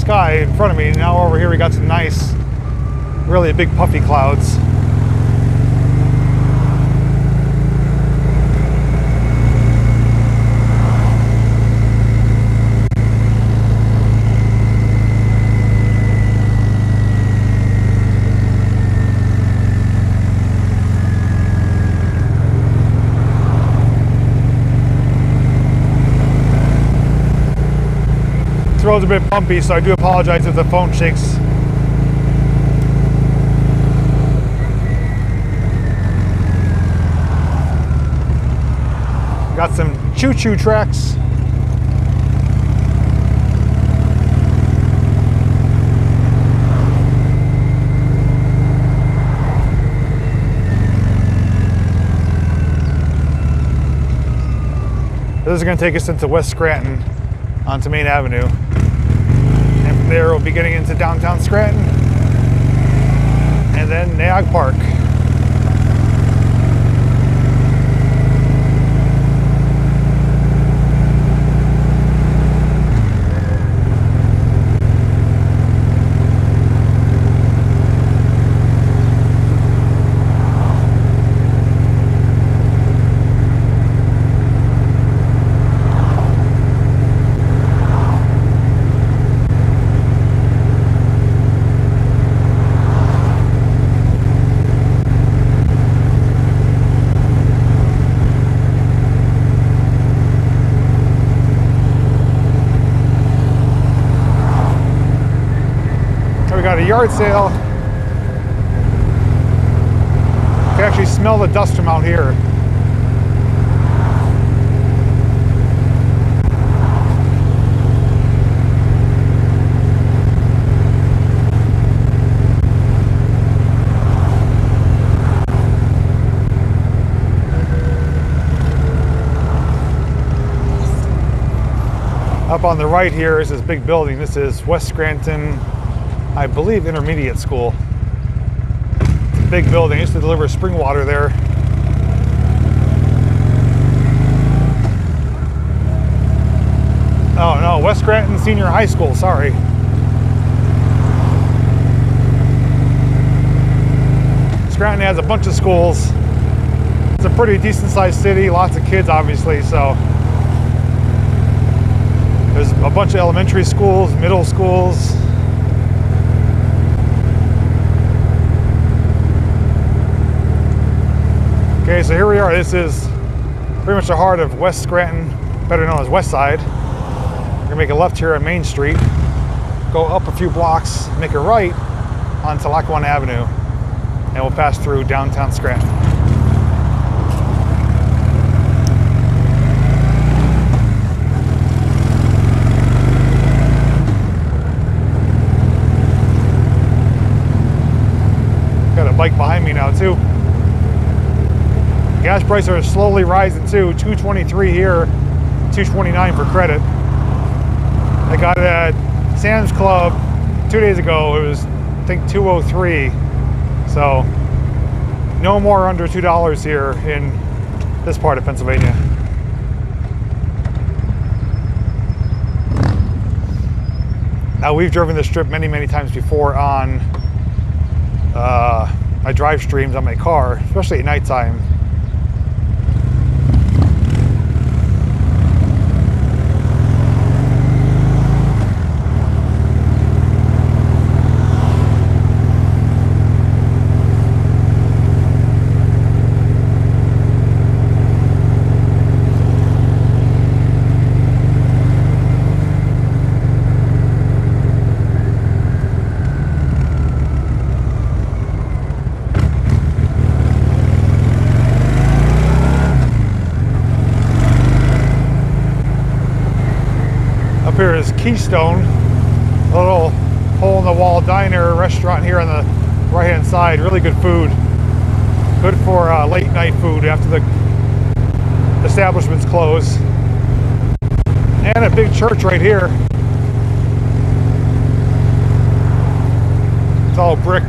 [SPEAKER 1] sky in front of me. Now over here we got some nice, really big puffy clouds. This road's a bit bumpy, so I do apologize if the phone shakes. Got some choo-choo tracks. This is going to take us into West Scranton onto Main Avenue. And from there we'll be getting into downtown Scranton and then Naog Park. Got a yard sale. You can actually smell the dust from out here. Up on the right here is this big building. This is West Scranton, I believe, intermediate school. It's a big building. I used to deliver spring water there. Oh no, West Scranton Senior High School, sorry. Scranton has a bunch of schools. It's a pretty decent sized city, lots of kids obviously, so there's a bunch of elementary schools, middle schools. Okay, so here we are. This is pretty much the heart of West Scranton, better known as West Side. We're gonna make a left here on Main Street, go up a few blocks, make a right onto Lackawanna Avenue, and we'll pass through downtown Scranton. Got a bike behind me now too. Gas prices are slowly rising too. $2.23 here, $2.29 for credit. I got it at Sam's Club 2 days ago. It was, I think, $2.03. So no more under $2 here in this part of Pennsylvania. Now we've driven this strip many, many times before on my drive streams on my car, especially at nighttime. Up here is Keystone, a little hole-in-the-wall diner restaurant here on the right-hand side. Really good food. Good for late-night food after the establishments close. And a big church right here. It's all brick.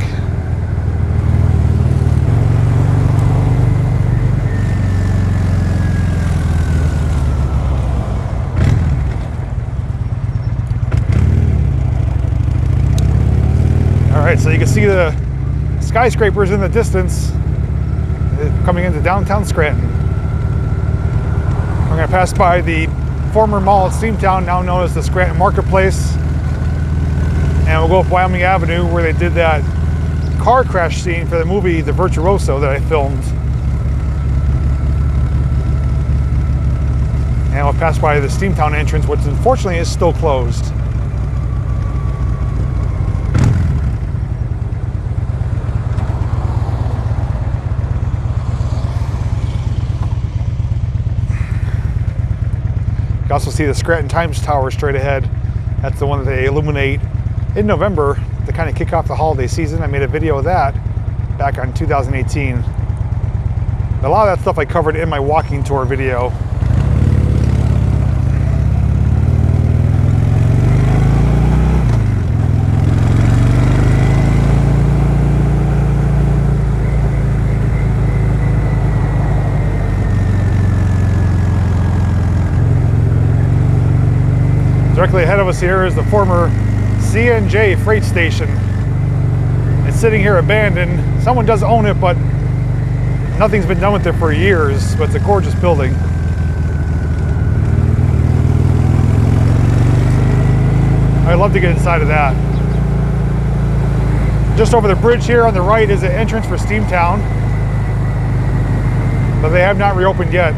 [SPEAKER 1] So you can see the skyscrapers in the distance coming into downtown Scranton. We're going to pass by the former mall at Steamtown, now known as the Scranton Marketplace. And we'll go up Wyoming Avenue where they did that car crash scene for the movie The Virtuoso that I filmed. And we'll pass by the Steamtown entrance, which unfortunately is still closed. You can also see the Scranton Times Tower straight ahead. That's the one that they illuminate in November to kind of kick off the holiday season. I made a video of that back on 2018. A lot of that stuff I covered in my walking tour video. Directly ahead of us here is the former C&J freight station. It's sitting here abandoned. Someone does own it, but nothing's been done with it for years, but it's a gorgeous building. I'd love to get inside of that. Just over the bridge here on the right is the entrance for Steamtown, but they have not reopened yet.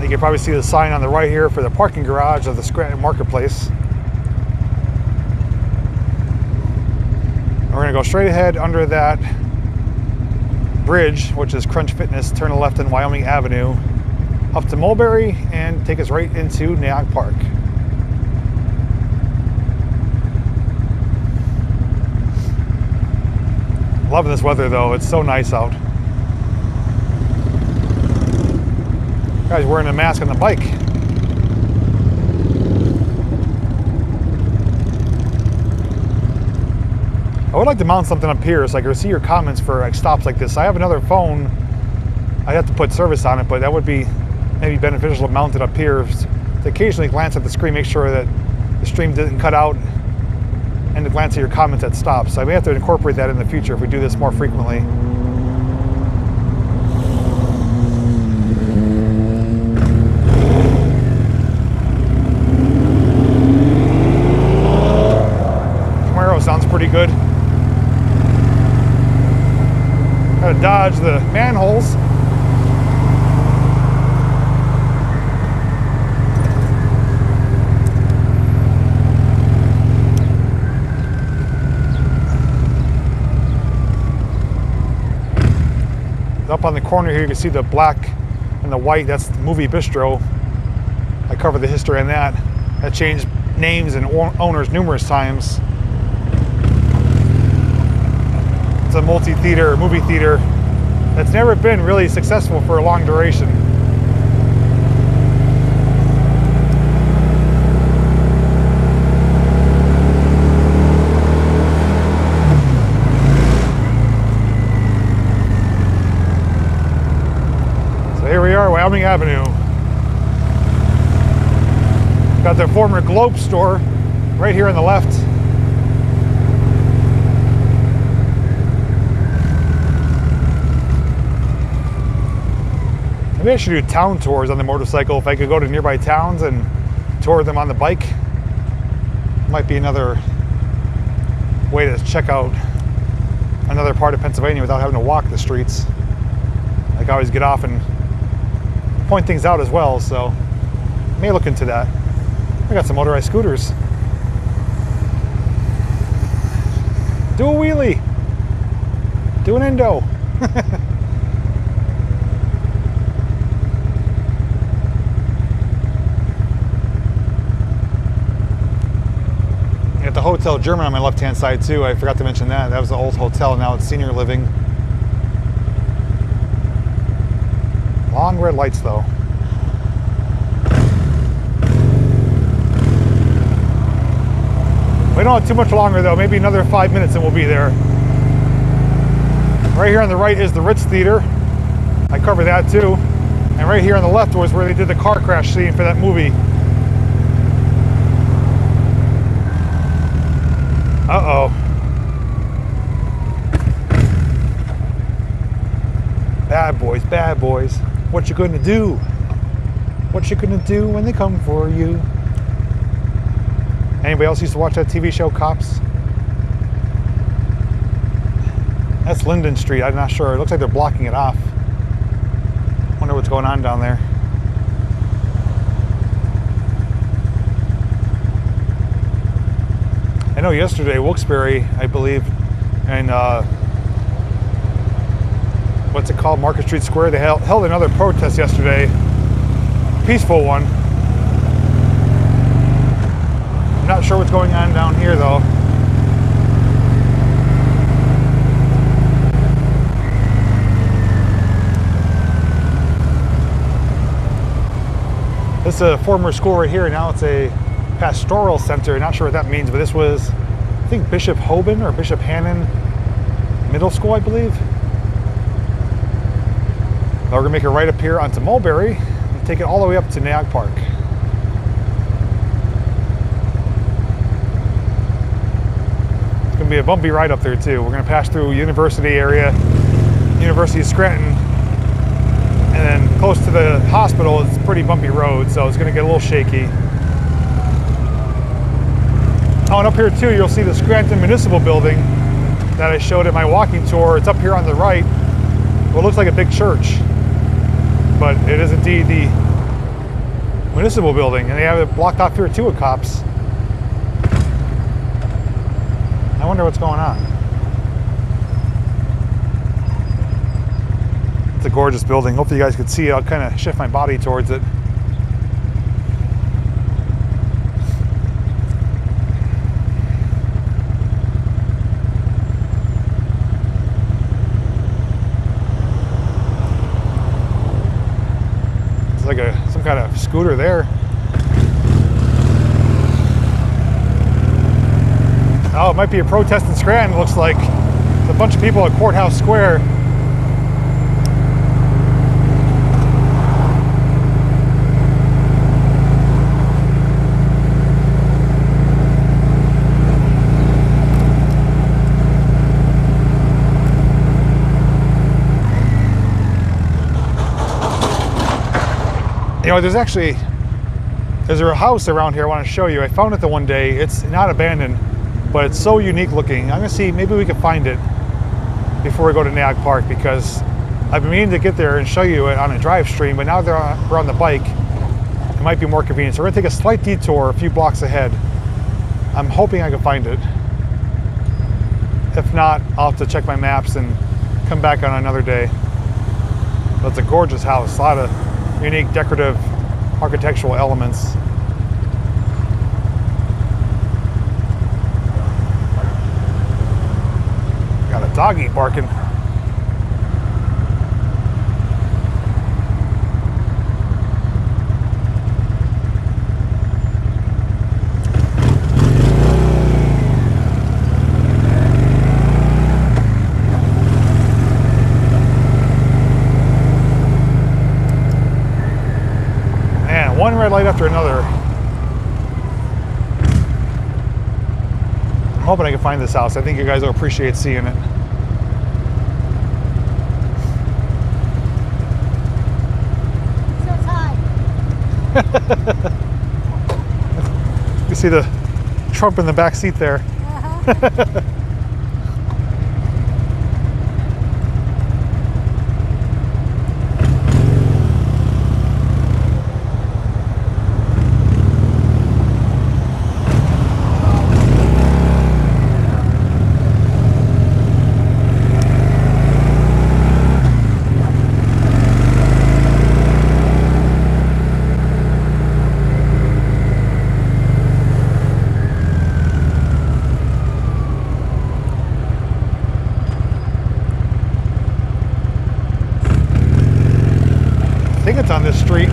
[SPEAKER 1] You can probably see the sign on the right here for the parking garage of the Scranton Marketplace. We're going to go straight ahead under that bridge, which is Crunch Fitness, turn a left on Wyoming Avenue, up to Mulberry, and take us right into Neog Park. Loving this weather though, it's so nice out. Guy's wearing a mask on the bike. I would like to mount something up here so I can see your comments for like stops like this. I have another phone. I'd have to put service on it, but that would be maybe beneficial to mount it up here to occasionally glance at the screen, make sure that the stream didn't cut out, and to glance at your comments at stops. So I may have to incorporate that in the future if we do this more frequently. Sounds pretty good. Gotta dodge the manholes. Up on the corner here, you can see the black and the white. That's the movie Bistro. I covered the history on that. That changed names and owners numerous times. A multi-theater movie theater that's never been really successful for a long duration. So here we are, Wyoming Avenue. Got the former Globe store right here on the left. Maybe I should do town tours on the motorcycle if I could go to nearby towns and tour them on the bike. Might be another way to check out another part of Pennsylvania without having to walk the streets. I can always get off and point things out as well, so I may look into that. I got some motorized scooters. Do a wheelie. Do an endo. The Hotel German on my left-hand side too. I forgot to mention that. That was the old hotel. Now it's senior living. Long red lights though. We don't have too much longer though. Maybe another 5 minutes and we'll be there. Right here on the right is the Ritz Theater. I covered that too. And right here on the left was where they did the car crash scene for that movie. Uh-oh. Bad boys, bad boys. What you gonna do? What you gonna do when they come for you? Anybody else used to watch that TV show, Cops? That's Linden Street, I'm not sure. It looks like they're blocking it off. Wonder what's going on down there. I know yesterday, Wilkes-Barre, I believe, and what's it called, Market Street Square, they held another protest yesterday. Peaceful one. I'm not sure what's going on down here though. This is a former school right here. Now it's a pastoral center. Not sure what that means, but this was, I think, Bishop Hoban or Bishop Hannon Middle School, I believe. Now we're gonna make it right up here onto Mulberry and take it all the way up to Nag Park. It's gonna be a bumpy ride up there too. We're gonna pass through University area, University of Scranton, and then close to the hospital, it's a pretty bumpy road, so it's gonna get a little shaky. Oh, and up here too, you'll see the Scranton Municipal Building that I showed at my walking tour. It's up here on the right. Well, it looks like a big church, but it is indeed the municipal building, and they have it blocked off here too with cops. I wonder what's going on. It's a gorgeous building. Hopefully you guys can see it. I'll kind of shift my body towards it. It's like some kind of scooter there. Oh, it might be a protest in Scranton, looks like. There's a bunch of people at Courthouse Square. You know, there's a house around here I want to show you. I found it the one day. It's not abandoned, but it's so unique looking. I'm gonna see, maybe we can find it before we go to Nag Park, because I've been meaning to get there and show you it on a drive stream, but now we're on the bike, it might be more convenient. So we're gonna take a slight detour a few blocks ahead. I'm hoping I can find it. If not, I'll have to check my maps and come back on another day. But it's a gorgeous house, a lot of unique decorative architectural elements. Got a doggy barking. One red light after another. I'm hoping I can find this house. I think you guys will appreciate seeing it.
[SPEAKER 3] So it's high.
[SPEAKER 1] You see the Trump in the back seat there.
[SPEAKER 3] Uh-huh.
[SPEAKER 1] I think it's on this street.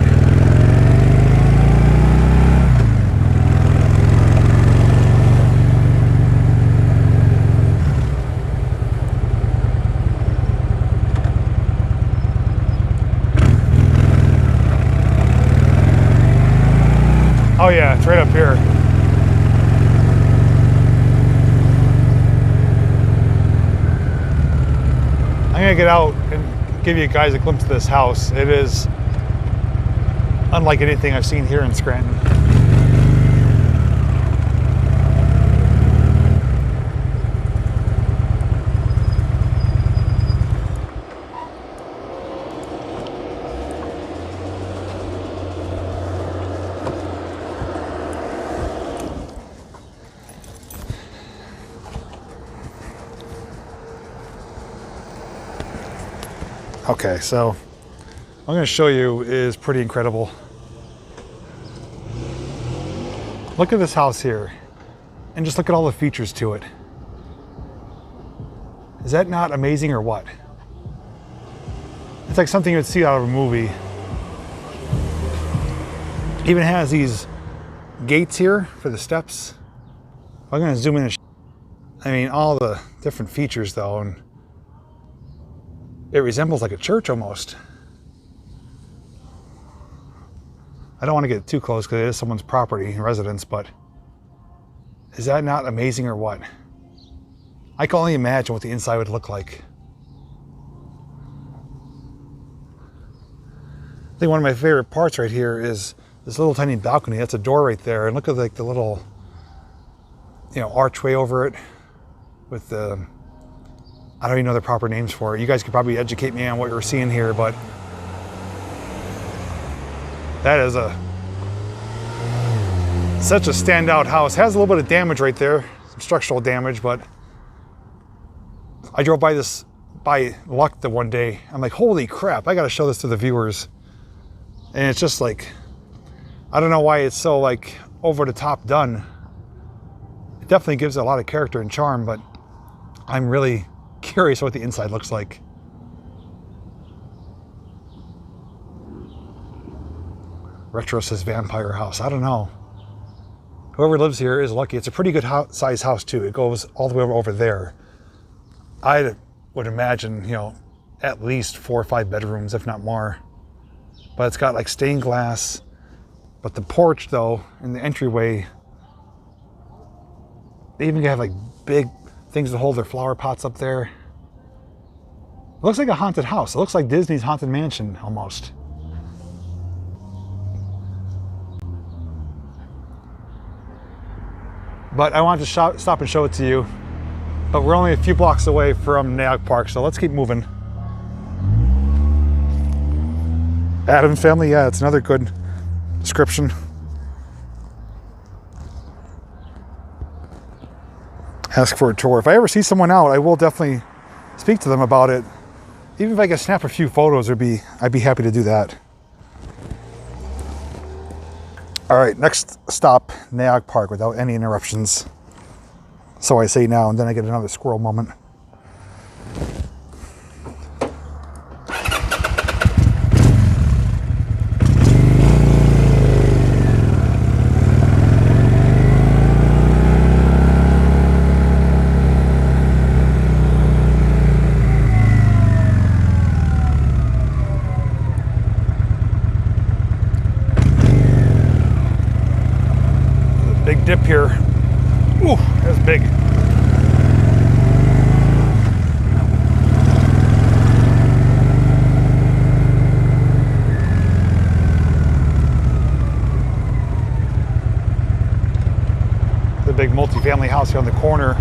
[SPEAKER 1] gonna get out and give you guys a glimpse of this house. It is unlike anything I've seen here in Scranton. Okay, so I'm going to show you is pretty incredible. Look at this house here, and just look at all the features to it. Is that not amazing or what? It's like something you'd see out of a movie. Even has these gates here for the steps. I'm going to zoom in. I mean, all the different features though, and it resembles like a church almost. I don't want to get too close because it is someone's property and residence, but is that not amazing or what? I can only imagine what the inside would look like. I think one of my favorite parts right here is this little tiny balcony. That's a door right there, and look at like the little, archway over it with the, I don't even know the proper names for it. You guys could probably educate me on what you're seeing here, but that is such a standout house. Has a little bit of damage right there, some structural damage, but I drove by this by luck the one day. I'm like, holy crap, I gotta show this to the viewers. And it's just like, I don't know why it's so like over the top done. It definitely gives it a lot of character and charm, but I'm really curious what the inside looks like. Retro says vampire house. I don't know. Whoever lives here is lucky. It's a pretty good size house too. It goes all the way over there. I would imagine, at least 4 or 5 bedrooms, if not more. But it's got like stained glass. But the porch though, and the entryway, they even have like big things to hold their flower pots up there. It looks like a haunted house. It looks like Disney's Haunted Mansion almost. But I wanted to stop and show it to you. But we're only a few blocks away from Naog Park, so let's keep moving. Adams family, yeah, it's another good description. Ask for a tour. If I ever see someone out, I will definitely speak to them about it. Even if I can snap a few photos, I'd be happy to do that. All right, next stop, Naog Park, without any interruptions. So I say now, and then I get another squirrel moment. Dip here. Ooh, that's big. The big multi-family house here on the corner.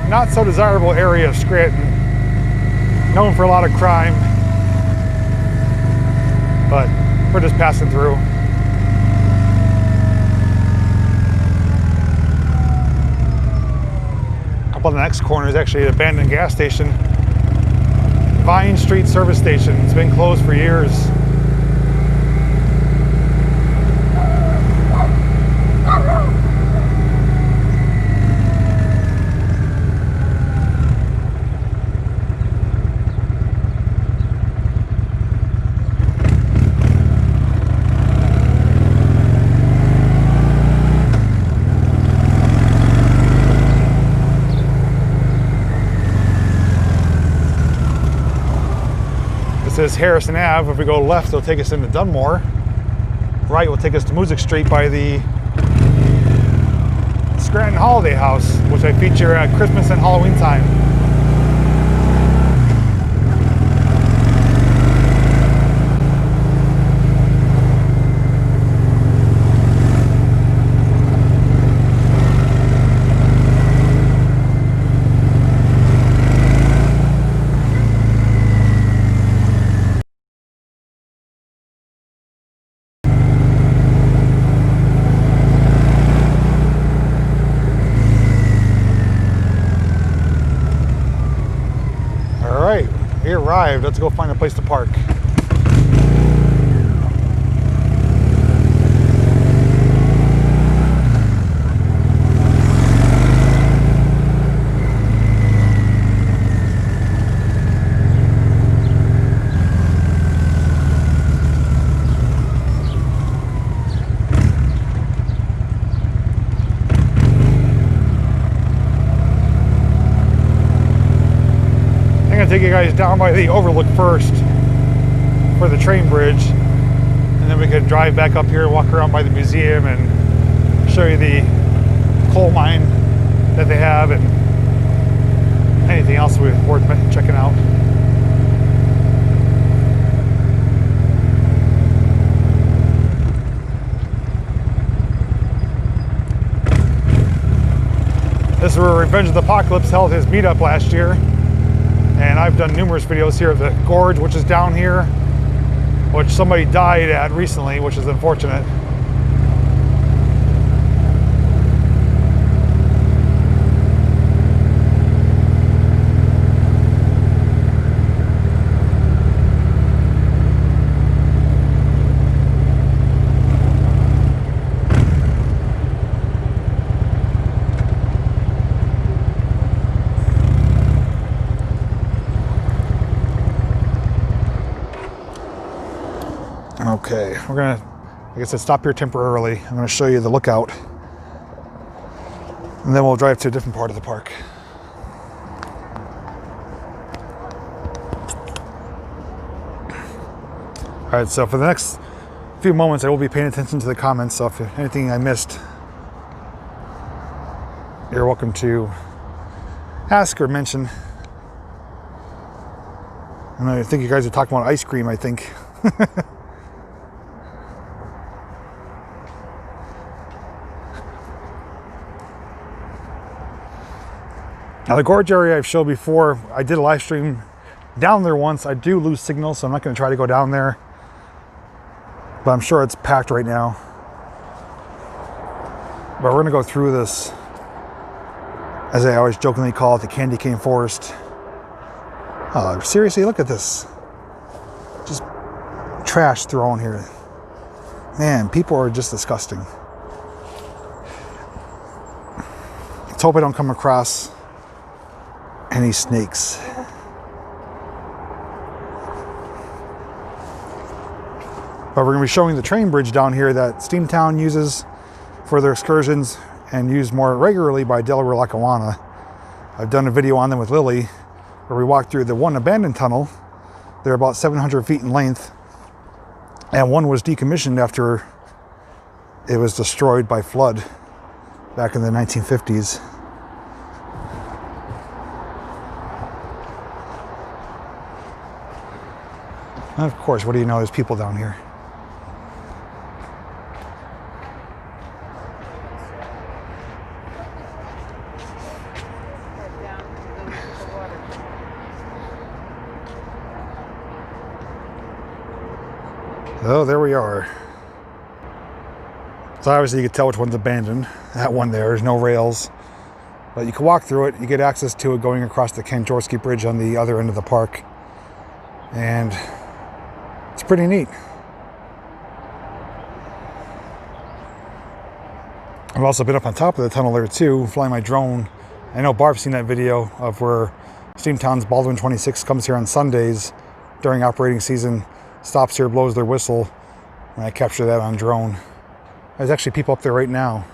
[SPEAKER 1] Not so desirable area of Scranton, known for a lot of crime, but we're just passing through. Up on the next corner is actually an abandoned gas station, Vine Street service station. It's been closed for years. This is Harrison Ave. If we go left, it'll take us into Dunmore. Right will take us to Music Street by the Scranton Holiday House, which I feature at Christmas and Halloween time. We arrived. Let's go find a place to park. Take you guys down by the Overlook first for the train bridge, and then we could drive back up here and walk around by the museum and show you the coal mine that they have and anything else worth checking out. This is where Revenge of the Apocalypse held his meetup last year. And I've done numerous videos here of the gorge, which is down here, which somebody died at recently, which is unfortunate. Okay, we're gonna, like I said, stop here temporarily. I'm gonna show you the lookout, and then we'll drive to a different part of the park. All right, so for the next few moments, I will be paying attention to the comments. So if anything I missed, you're welcome to ask or mention. And I think you guys are talking about ice cream, I think. Now the gorge area I've showed before, I did a live stream down there once. I do lose signal, so I'm not going to try to go down there. But I'm sure it's packed right now. But we're going to go through this, as I always jokingly call it, the candy cane forest. Seriously, look at this. Just trash thrown here. Man, people are just disgusting. Let's hope I don't come across any snakes. But we're going to be showing the train bridge down here that Steamtown uses for their excursions and used more regularly by Delaware Lackawanna. I've done a video on them with Lily where we walked through the one abandoned tunnel. They're about 700 feet in length, and one was decommissioned after it was destroyed by flood back in the 1950s. And of course, what do you know, there's people down here. Oh, there we are. So obviously you can tell which one's abandoned. That one there's no rails. But you can walk through it. You get access to it going across the Ken Jaworski Bridge on the other end of the park. And it's pretty neat. I've also been up on top of the tunnel there too, flying my drone. I know Barb's seen that video of where Steamtown's Baldwin 26 comes here on Sundays during operating season, stops here, blows their whistle, and I capture that on drone. There's actually people up there right now.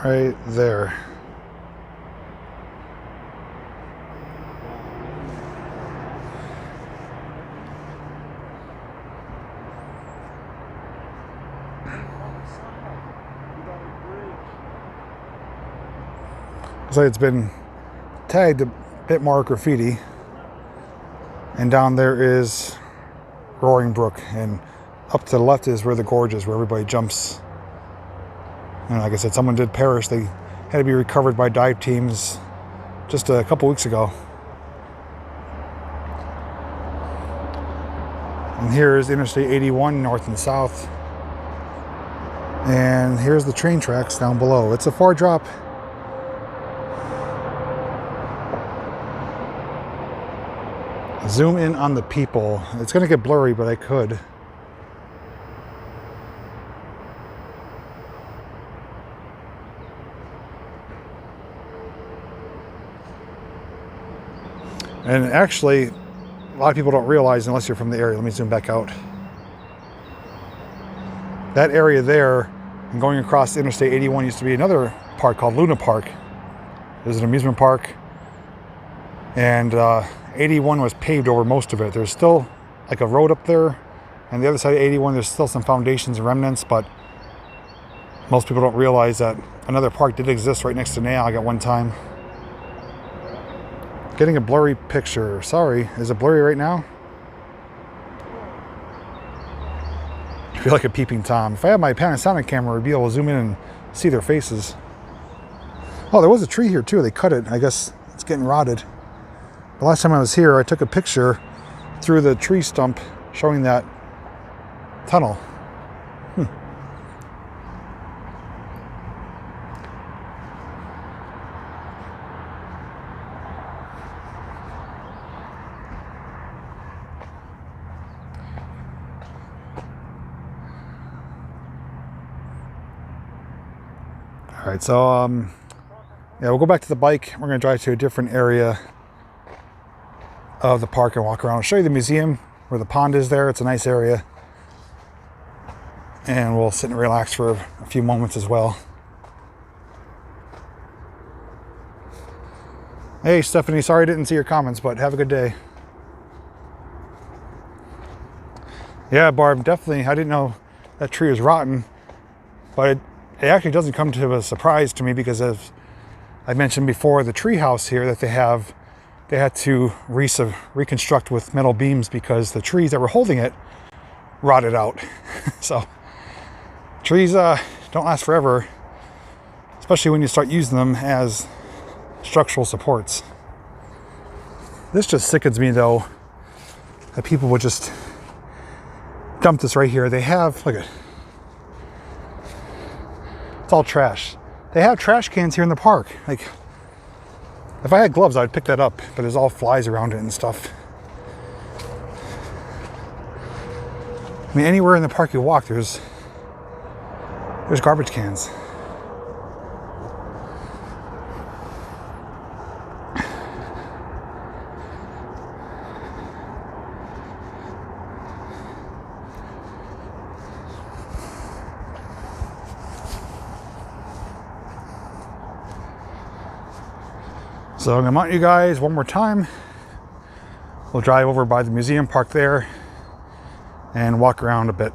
[SPEAKER 1] Right there. Looks like it's been tagged a bit more graffiti. And down there is Roaring Brook, and up to the left is where the gorge is, where everybody jumps. And like I said, someone did perish. They had to be recovered by dive teams just a couple weeks ago. And here's Interstate 81 north and south. And here's the train tracks down below. It's a far drop. Zoom in on the people. It's going to get blurry, but I could. And actually, a lot of people don't realize unless you're from the area. Let me zoom back out. That area there, and going across Interstate 81, used to be another park called Luna Park. There's an amusement park. And 81 was paved over most of it. There's still like a road up there. And the other side of 81, there's still some foundations and remnants, but most people don't realize that another park did exist right next to Naog at one time. Getting a blurry picture. Sorry, is it blurry right now? I feel like a peeping Tom. If I had my Panasonic camera, I'd be able to zoom in and see their faces. Oh, there was a tree here too. They cut it. I guess it's getting rotted. The last time I was here, I took a picture through the tree stump showing that tunnel. All right, so yeah, we'll go back to the bike. We're gonna drive to a different area of the park and walk around. I'll show you the museum where the pond is there. It's a nice area. And we'll sit and relax for a few moments as well. Hey, Stephanie, sorry I didn't see your comments, but have a good day. Yeah, Barb, definitely. I didn't know that tree was rotten, but it actually doesn't come to a surprise to me because, as I mentioned before, the tree house here that they had to reconstruct with metal beams because the trees that were holding it rotted out. So trees don't last forever, especially when you start using them as structural supports. This just sickens me though, that people would just dump this right here. They have, look at, it's all trash. They have trash cans here in the park. Like, if I had gloves, I'd pick that up, but there's all flies around it and stuff. I mean, anywhere in the park you walk, there's garbage cans. So I'm gonna mount you guys one more time. We'll drive over by the museum, park there, and walk around a bit.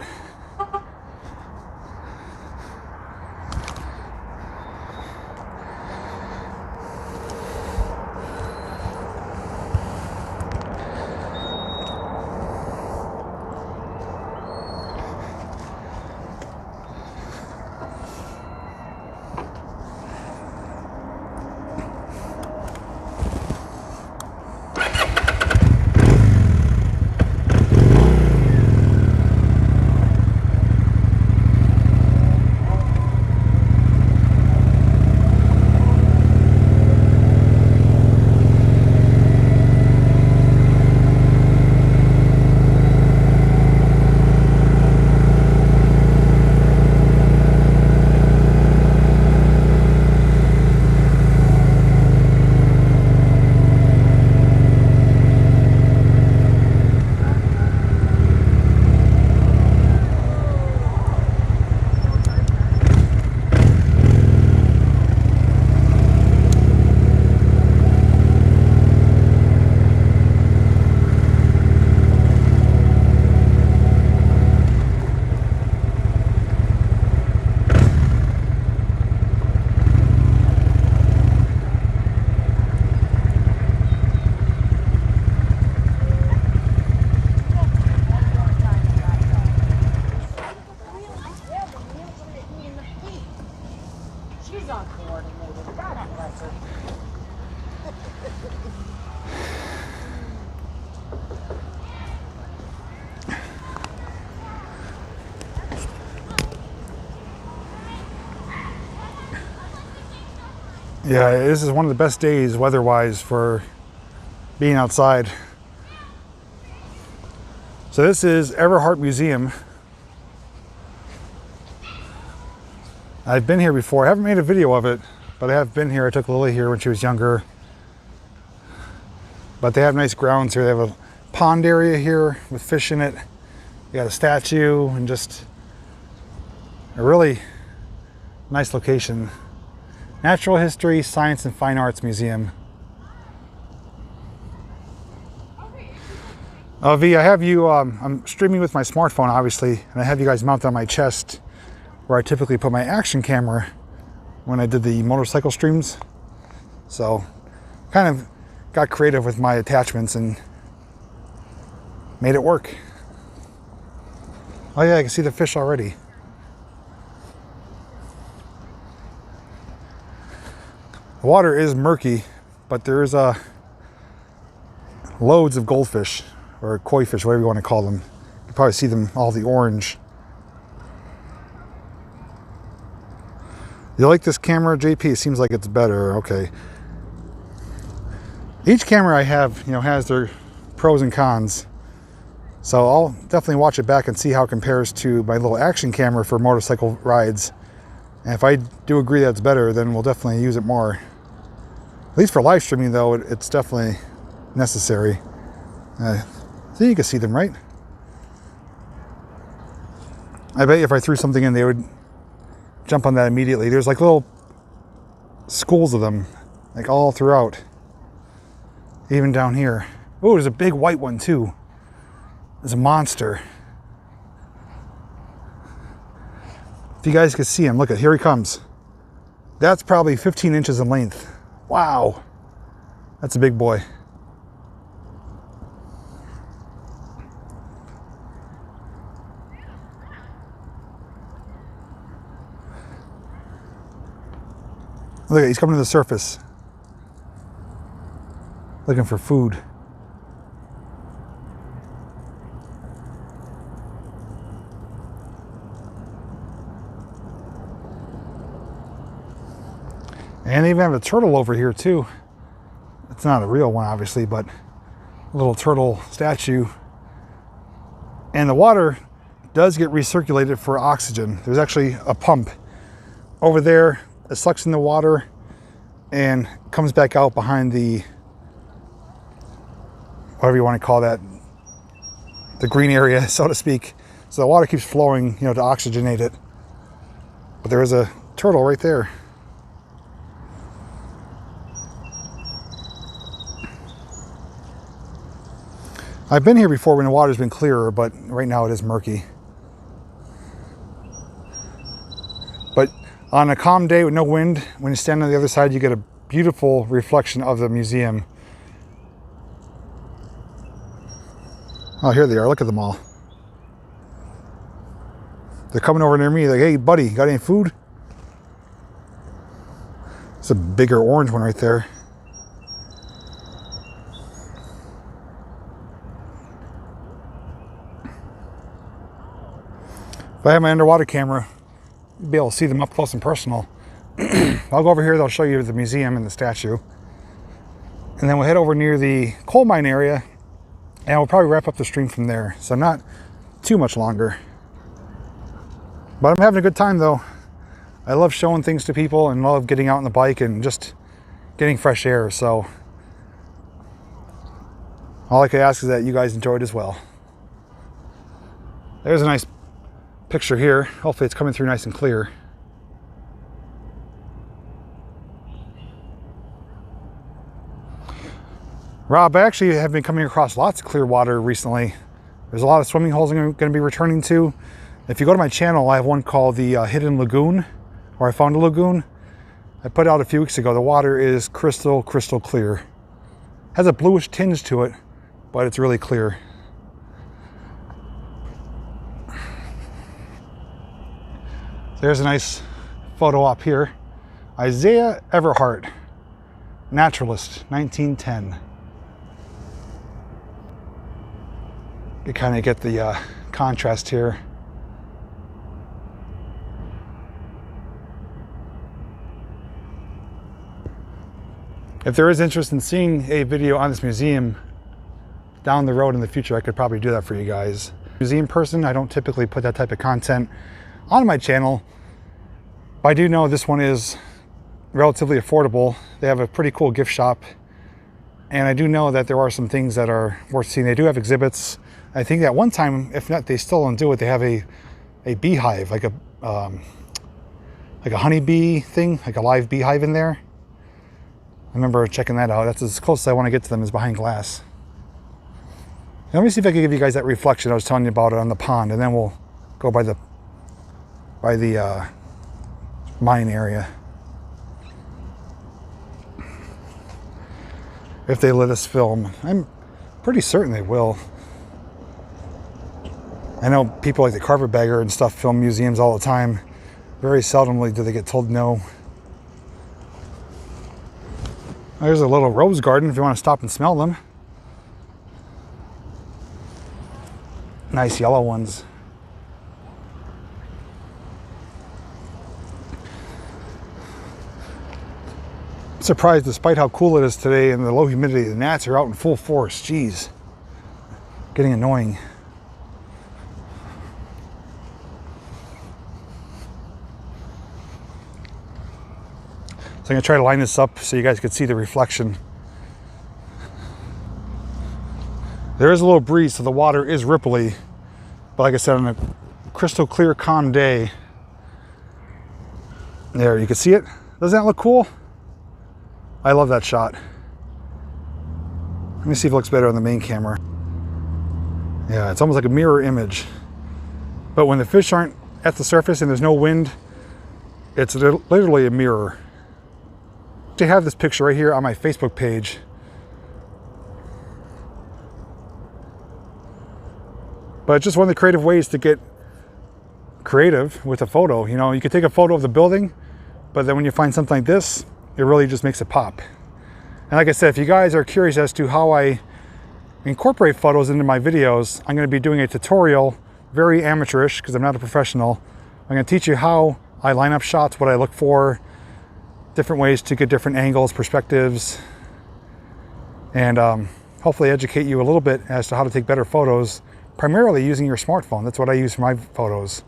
[SPEAKER 1] Yeah, this is one of the best days weather-wise for being outside. So this is Everhart Museum. I've been here before. I haven't made a video of it, but I have been here. I took Lily here when she was younger. But they have nice grounds here. They have a pond area here with fish in it. You got a statue and just a really nice location. Natural History, Science and Fine Arts Museum. V, I have you, I'm streaming with my smartphone obviously, and I have you guys mounted on my chest where I typically put my action camera when I did the motorcycle streams. So kind of got creative with my attachments and made it work. Oh yeah, I can see the fish already. The water is murky, but there's loads of goldfish or koi fish, whatever you want to call them. You probably see them all the orange. You like this camera, JP? It seems like it's better. Okay. Each camera I have, has their pros and cons. So I'll definitely watch it back and see how it compares to my little action camera for motorcycle rides. And if I do agree that's better, then we'll definitely use it more. At least for live streaming though, it's definitely necessary. So you can see them, right? I bet you if I threw something in, they would jump on that immediately. There's like little schools of them, like all throughout. Even down here. Oh, there's a big white one too. There's a monster. If you guys can see him, look at, here he comes. That's probably 15 inches in length. Wow. That's a big boy. Look at, he's coming to the surface. Looking for food. And they even have a turtle over here too. It's not a real one obviously, but a little turtle statue. And the water does get recirculated for oxygen. There's actually a pump over there that sucks in the water and comes back out behind the, whatever you want to call that, the green area, so to speak. So the water keeps flowing, to oxygenate it. But there is a turtle right there. I've been here before when the water's been clearer, but right now it is murky. But on a calm day with no wind, when you stand on the other side, you get a beautiful reflection of the museum. Oh, here they are. Look at them all. They're coming over near me like, hey, buddy, got any food? It's a bigger orange one right there. If I have my underwater camera, you'll be able to see them up close and personal. I'll go over here, they'll show you the museum and the statue. And then we'll head over near the coal mine area, and we'll probably wrap up the stream from there. So not too much longer. But I'm having a good time though. I love showing things to people and love getting out on the bike and just getting fresh air. So all I can ask is that you guys enjoy it as well. There's a nice picture here. Hopefully it's coming through nice and clear. Rob, I actually have been coming across lots of clear water recently. There's a lot of swimming holes I'm going to be returning to. If you go to my channel, I have one called the Hidden Lagoon, or I Found a Lagoon. I put it out a few weeks ago. The water is crystal clear. Has a bluish tinge to it, but it's really clear. There's a nice photo up here. Isaiah Everhart, naturalist, 1910. You kind of get the contrast here. If there is interest in seeing a video on this museum down the road in the future, I could probably do that for you guys. Museum person, I don't typically put that type of content on my channel, but I do know this one is relatively affordable. They have a pretty cool gift shop, and I do know that there are some things that are worth seeing. They do have exhibits. I think that one time, if not, they still don't do it. They have a beehive, like a honeybee thing, like a live beehive in there. I remember checking that out. That's as close as I want to get to them, is behind glass. Let me see if I can give you guys that reflection I was telling you about it on the pond, and then we'll go by the mine area. If they let us film, I'm pretty certain they will. I know people like the Carpetbagger and stuff film museums all the time. Very seldomly do they get told no. There's a little rose garden if you want to stop and smell them. Nice yellow ones. I'm surprised, despite how cool it is today and the low humidity, the gnats are out in full force. Jeez, getting annoying. So I'm gonna try to line this up so you guys can see the reflection. There is a little breeze, so the water is ripply, but like I said, on a crystal clear, calm day, there, you can see it. Doesn't that look cool? I love that shot. Let me see if it looks better on the main camera. Yeah, it's almost like a mirror image. But when the fish aren't at the surface and there's no wind, it's literally a mirror. I have this picture right here on my Facebook page. But it's just one of the creative ways to get creative with a photo. You know, you could take a photo of the building, but then when you find something like this, it really just makes it pop. And like I said, if you guys are curious as to how I incorporate photos into my videos, I'm going to be doing a tutorial, very amateurish because I'm not a professional. I'm going to teach you how I line up shots, what I look for, different ways to get different angles, perspectives, and hopefully educate you a little bit as to how to take better photos, primarily using your smartphone. That's what I use for my photos.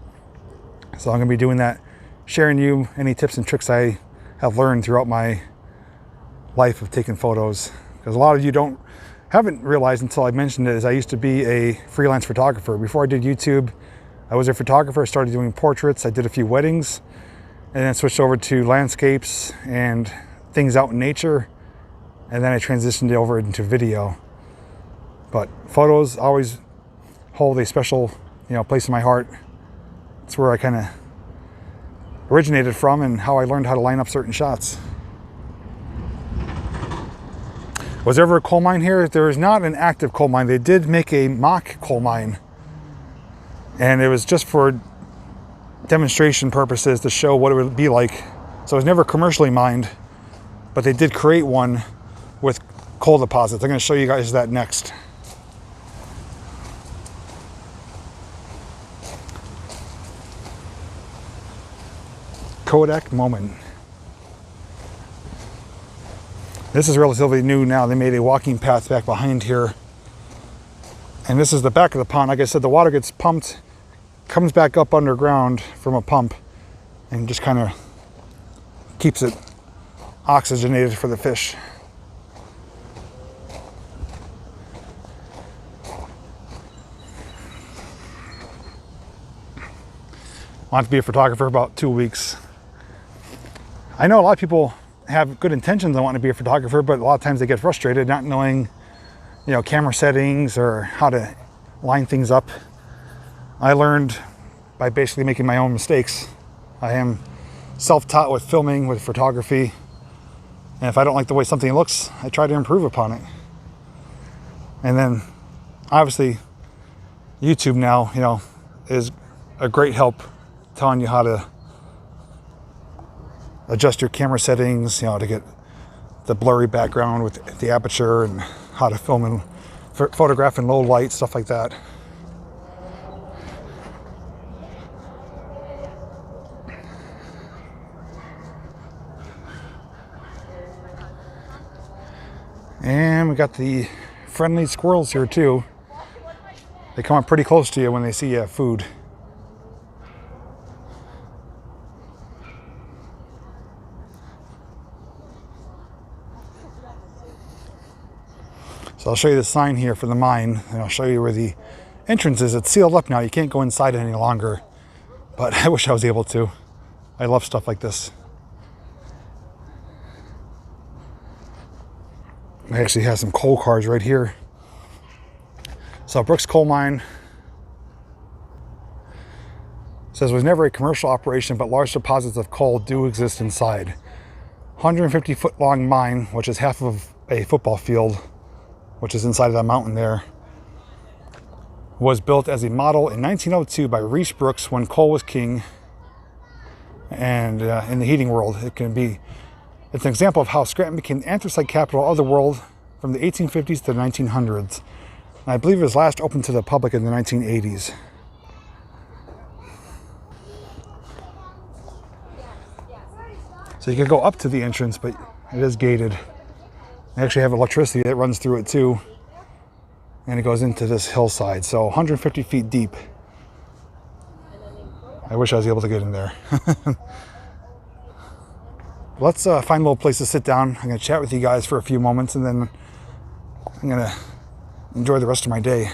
[SPEAKER 1] So I'm going to be doing that, sharing you any tips and tricks I have learned throughout my life of taking photos. Because a lot of you haven't realized until I mentioned it, is I used to be a freelance photographer. Before I did YouTube, I was a photographer. I started doing portraits. I did a few weddings, and then switched over to landscapes and things out in nature. And then I transitioned over into video. But photos always hold a special, place in my heart. It's where I kind of originated from and how I learned how to line up certain shots. Was there ever a coal mine here? There is not an active coal mine. They did make a mock coal mine, and it was just for demonstration purposes to show what it would be like. So it was never commercially mined, but they did create one with coal deposits. I'm going to show you guys that next. Kodak moment. This is relatively new now. They made a walking path back behind here. And this is the back of the pond. Like I said, the water gets pumped, comes back up underground from a pump, and just kind of keeps it oxygenated for the fish. I want to be a photographer for about 2 weeks. I know a lot of people have good intentions on wanting to be a photographer, but a lot of times they get frustrated not knowing, camera settings or how to line things up. I learned by basically making my own mistakes. I am self-taught with filming, with photography. And if I don't like the way something looks, I try to improve upon it. And then obviously YouTube now, is a great help telling you how to adjust your camera settings, to get the blurry background with the aperture, and how to film and photograph in low light, stuff like that. And we got the friendly squirrels here too. They come up pretty close to you when they see you have food. So I'll show you the sign here for the mine, and I'll show you where the entrance is. It's sealed up now. You can't go inside it any longer, but I wish I was able to. I love stuff like this. I actually have some coal cars right here. So Brooks Coal Mine says it was never a commercial operation, but large deposits of coal do exist inside. 150-foot long mine, which is half of a football field, which is inside of that mountain there, was built as a model in 1902 by Reese Brooks when coal was king. And in the heating world, it's an example of how Scranton became the anthracite capital of the world from the 1850s to the 1900s. And I believe it was last opened to the public in the 1980s. So you can go up to the entrance, but it is gated. They actually have electricity that runs through it too. And it goes into this hillside, so 150 feet deep. I wish I was able to get in there. Let's find a little place to sit down. I'm going to chat with you guys for a few moments, and then I'm going to enjoy the rest of my day.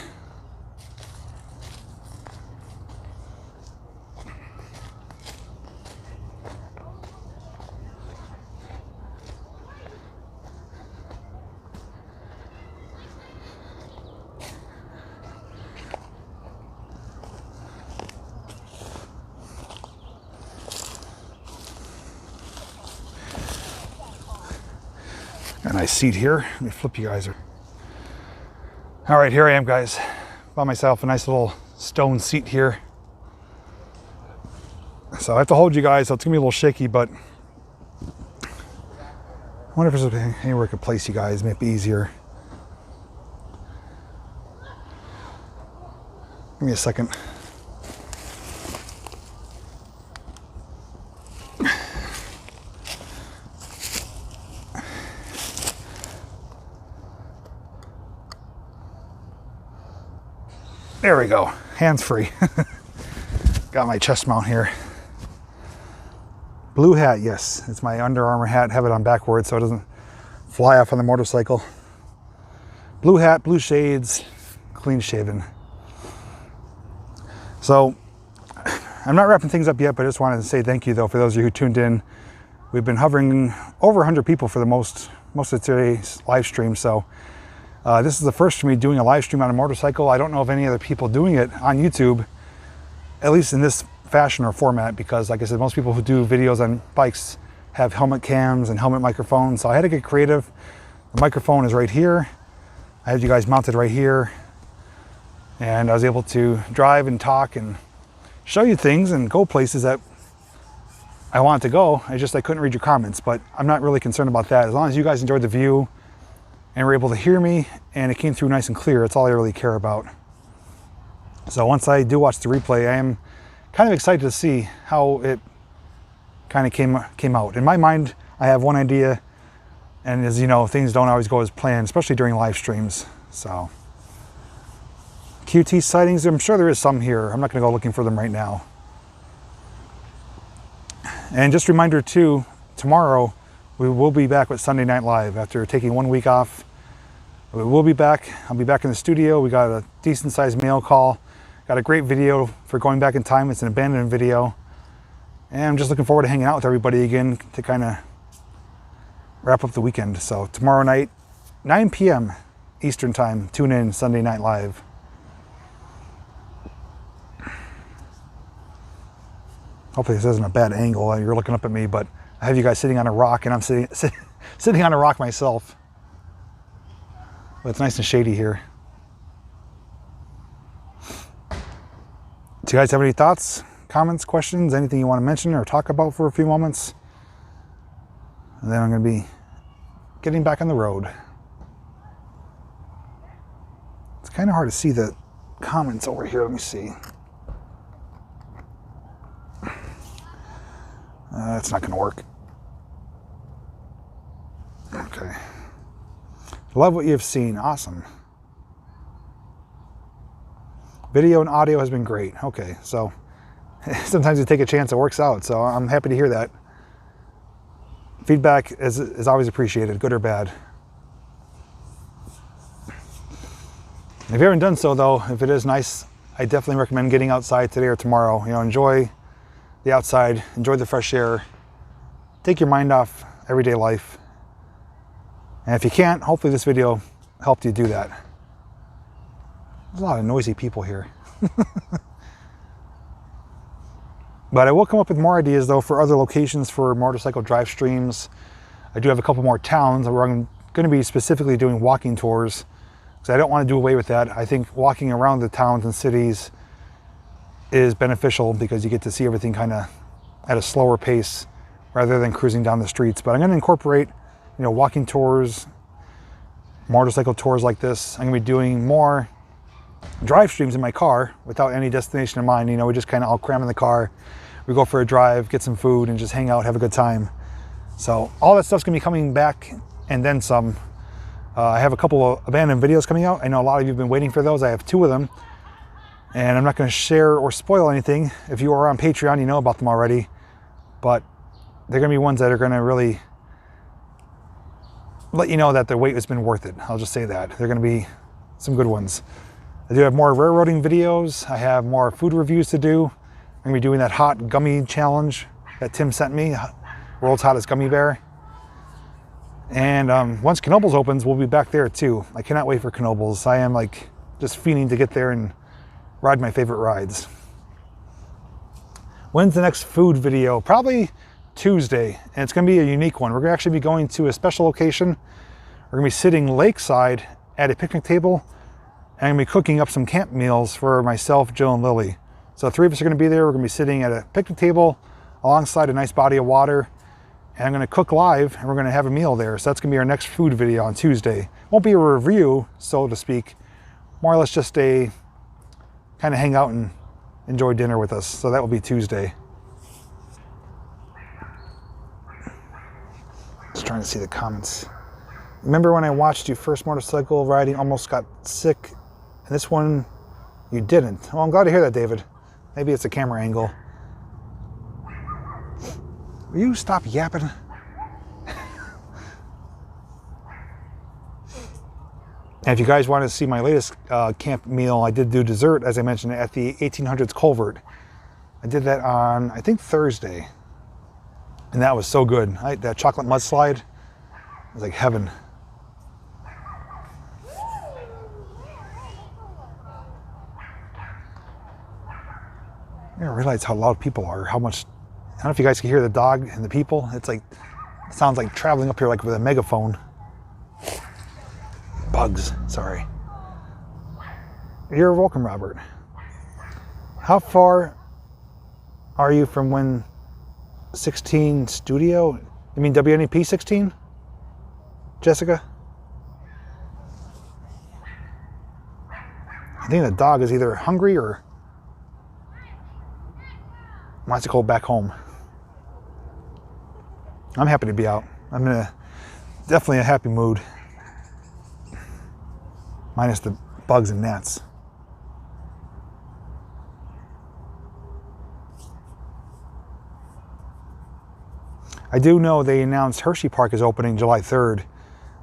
[SPEAKER 1] A nice seat here. Let me flip you guys. All right, here I am, guys. Bought myself a nice little stone seat here. So I have to hold you guys, so it's gonna be a little shaky, but I wonder if there's anywhere I could place you guys, make it easier. Give me a second. There we go, hands-free. Got my chest mount here. Blue hat, yes, it's my Under Armour hat. Have it on backwards so it doesn't fly off on the motorcycle. Blue hat, blue shades, clean shaven. So, I'm not wrapping things up yet, but I just wanted to say thank you though for those of you who tuned in. We've been hovering over 100 people for the most of today's live stream, so this is the first for me doing a live stream on a motorcycle. I don't know of any other people doing it on YouTube, at least in this fashion or format, because like I said, most people who do videos on bikes have helmet cams and helmet microphones. So I had to get creative. The microphone is right here. I had you guys mounted right here. And I was able to drive and talk and show you things and go places that I wanted to go. I couldn't read your comments, but I'm not really concerned about that. As long as you guys enjoyed the view and were able to hear me and it came through nice and clear, that's all I really care about. So once I do watch the replay, I am kind of excited to see how it kind of came out. In my mind, I have one idea, and as you know, things don't always go as planned, especially during live streams. So QT sightings, I'm sure there is some here. I'm not gonna go looking for them right now. And just a reminder too, tomorrow we will be back with Sunday Night Live after taking 1 week off. We will be back. I'll be back in the studio. We got a decent sized mail call. Got a great video for going back in time. It's an abandoned video. And I'm just looking forward to hanging out with everybody again to kind of wrap up the weekend. So tomorrow night, 9 p.m. Eastern time, tune in Sunday Night Live. Hopefully this isn't a bad angle while you're looking up at me, but I have you guys sitting on a rock and I'm sitting on a rock myself. But it's nice and shady here. Do you guys have any thoughts, comments, questions, anything you want to mention or talk about for a few moments? And then I'm going to be getting back on the road. It's kind of hard to see the comments over here. Let me see. That's not going to work. Okay. Love what you've seen. Awesome. Video and audio has been great. Okay, so sometimes you take a chance, it works out. So I'm happy to hear that. Feedback is always appreciated, good or bad. If you haven't done so though, if it is nice, I definitely recommend getting outside today or tomorrow. You know, enjoy the outside, enjoy the fresh air, take your mind off everyday life. And if you can't, hopefully this video helped you do that. There's a lot of noisy people here. But I will come up with more ideas though for other locations for motorcycle drive streams. I do have a couple more towns where I'm going to be specifically doing walking tours, because I don't want to do away with that. I think walking around the towns and cities is beneficial because you get to see everything kind of at a slower pace rather than cruising down the streets. But I'm going to incorporate, you know, walking tours, motorcycle tours like this. I'm going to be doing more drive streams in my car without any destination in mind. You know, we just kind of all cram in the car, we go for a drive, get some food, and just hang out, have a good time. So all that stuff's gonna be coming back, and then some. I have a couple of abandoned videos coming out. I know a lot of you have been waiting for those. I have 2 of them, and I'm not gonna share or spoil anything. If you are on Patreon, you know about them already, but they're gonna be ones that are gonna really let you know that the wait has been worth it. I'll just say that. They're gonna be some good ones. I do have more railroading videos. I have more food reviews to do. I'm gonna be doing that hot gummy challenge that Tim sent me, world's hottest gummy bear. And once Knoebels opens, we'll be back there too. I cannot wait for Knoebels. I am like just fiending to get there and ride my favorite rides. When's the next food video? Probably Tuesday, and it's gonna be a unique one. We're gonna actually be going to a special location. We're gonna be sitting lakeside at a picnic table, and I'm gonna be cooking up some camp meals for myself, Jill, and Lily. So 3 of us are gonna be there. We're gonna be sitting at a picnic table alongside a nice body of water, and I'm gonna cook live, and we're gonna have a meal there. So that's gonna be our next food video on Tuesday. Won't be a review, so to speak, more or less just a kind of hang out and enjoy dinner with us. So that will be Tuesday. Just trying to see the comments. Remember when I watched you first motorcycle riding, almost got sick, and this one you didn't? Well, I'm glad to hear that, David. Maybe it's a camera angle. Will you stop yapping? And if you guys want to see my latest camp meal, I did do dessert, as I mentioned, at the 1800s Culvert. I did that on, I think, Thursday. And that was so good. That chocolate mudslide was like heaven. I didn't realize how loud people are, how much, I don't know if you guys can hear the dog and the people. It's like, it sounds like traveling up here like with a megaphone. Bugs, sorry. You're welcome, Robert. How far are you from when 16 studio? You mean WNEP 16? Jessica? I think the dog is either hungry or wants to go back home. I'm happy to be out. I'm in definitely a happy mood. Minus the bugs and gnats. I do know they announced Hershey Park is opening July 3rd.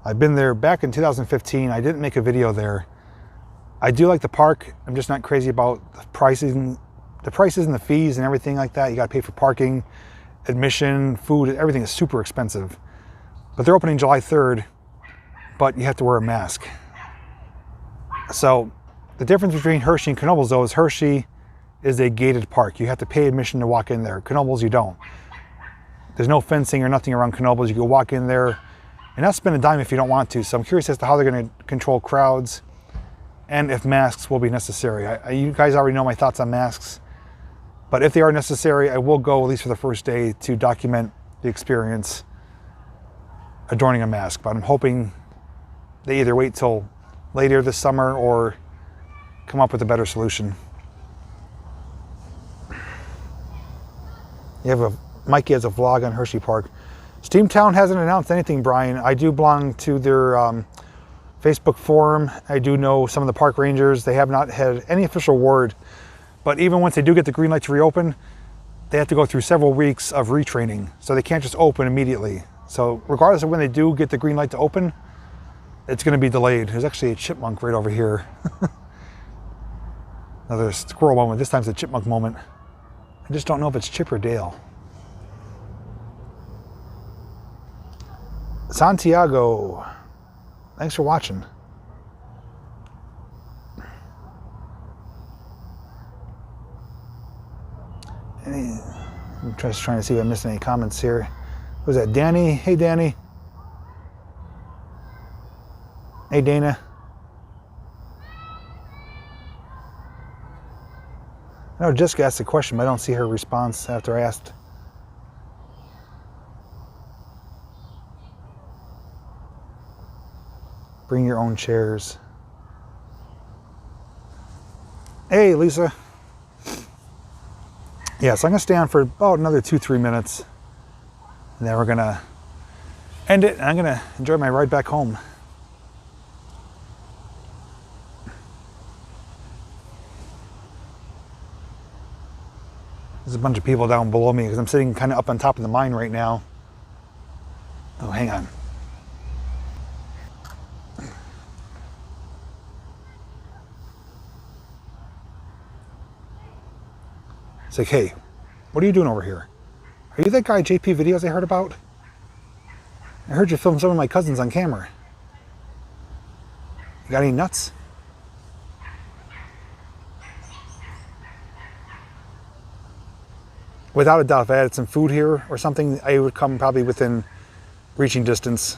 [SPEAKER 1] I've been there back in 2015. I didn't make a video there. I do like the park. I'm just not crazy about the prices and the fees and everything like that. You got to pay for parking, admission, food, everything is super expensive. But they're opening July 3rd, but you have to wear a mask. So the difference between Hershey and Knoebels though is Hershey is a gated park. You have to pay admission to walk in there. Knoebels, you don't. There's no fencing or nothing around Knoebels. You can walk in there and not spend a dime if you don't want to. So I'm curious as to how they're going to control crowds and if masks will be necessary. You guys already know my thoughts on masks, but if they are necessary, I will go at least for the first day to document the experience adorning a mask. But I'm hoping they either wait till later this summer or come up with a better solution. Mikey has a vlog on Hershey Park. Steamtown hasn't announced anything, Brian. I do belong to their Facebook forum, I do know some of the park rangers, they have not had any official word, but even once they do get the green light to reopen, they have to go through several weeks of retraining, so they can't just open immediately. So regardless of when they do get the green light to open, it's going to be delayed. There's actually a chipmunk right over here. Another squirrel moment, this time's a chipmunk moment. I just don't know if it's Chip or Dale. Santiago, thanks for watching. I'm just trying to see if I missed any comments here. Was that Danny? Hey, Danny. Hey, Dana. I know Jessica asked a question, but I don't see her response after I asked. Bring your own chairs. Hey, Lisa. Yeah, so I'm gonna stay on for about another 2-3 minutes. And then we're gonna end it and I'm gonna enjoy my ride back home. There's a bunch of people down below me because I'm sitting kind of up on top of the mine right now. Oh, hang on. It's like, hey, what are you doing over here? Are you that guy JPVideos I heard about? I heard you film some of my cousins on camera. You got any nuts? Without a doubt, if I had some food here or something, I would come probably within reaching distance.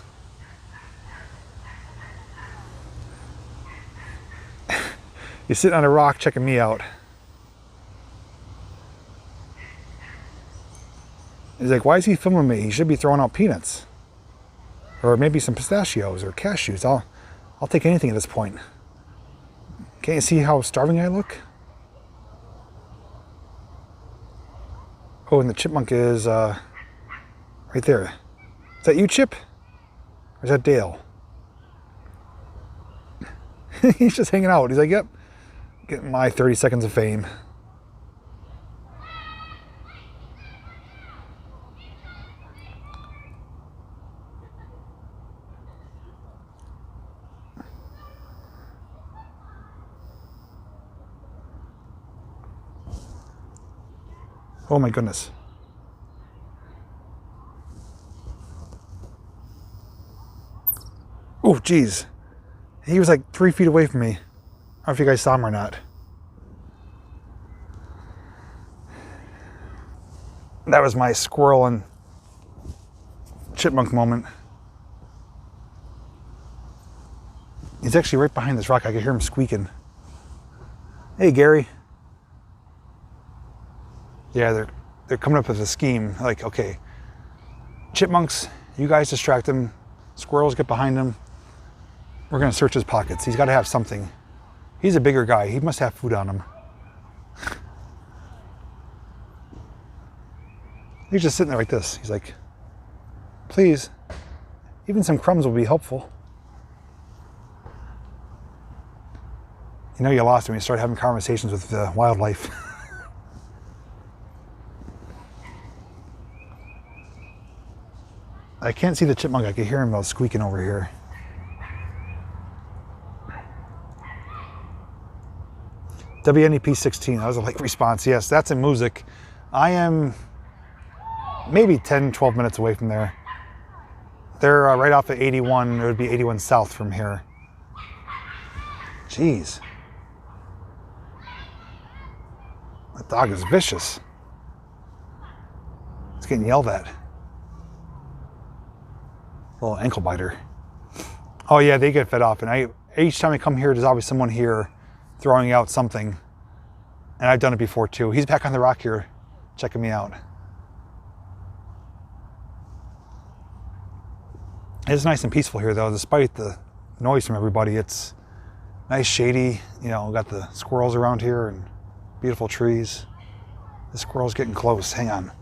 [SPEAKER 1] You're sitting on a rock checking me out. He's like, why is he filming me? He should be throwing out peanuts. Or maybe some pistachios or cashews. I'll take anything at this point. Can't you see how starving I look? Oh, and the chipmunk is right there. Is that you, Chip? Or is that Dale? He's just hanging out. He's like, yep, getting my 30 seconds of fame. Oh my goodness. Oh, geez. He was like 3 feet away from me. I don't know if you guys saw him or not. That was my squirrel and chipmunk moment. He's actually right behind this rock. I could hear him squeaking. Hey, Gary. Yeah, they're coming up with a scheme. Like, okay, chipmunks, you guys distract him. Squirrels get behind him. We're gonna search his pockets. He's got to have something. He's a bigger guy. He must have food on him. He's just sitting there like this. He's like, please, even some crumbs will be helpful. You know, you lost him when you start having conversations with the wildlife. I can't see the chipmunk. I can hear him though squeaking over here. WNEP 16, that was a late response. Yes, that's in Music. I am maybe 10, 12 minutes away from there. They're right off at 81. It would be 81 south from here. Jeez. That dog is vicious. It's getting yelled at. Little ankle biter. Oh yeah, they get fed off. And each time I come here, there's always someone here throwing out something. And I've done it before too. He's back on the rock here, checking me out. It's nice and peaceful here though, despite the noise from everybody. It's nice, shady. You know, got the squirrels around here and beautiful trees. The squirrel's getting close. Hang on.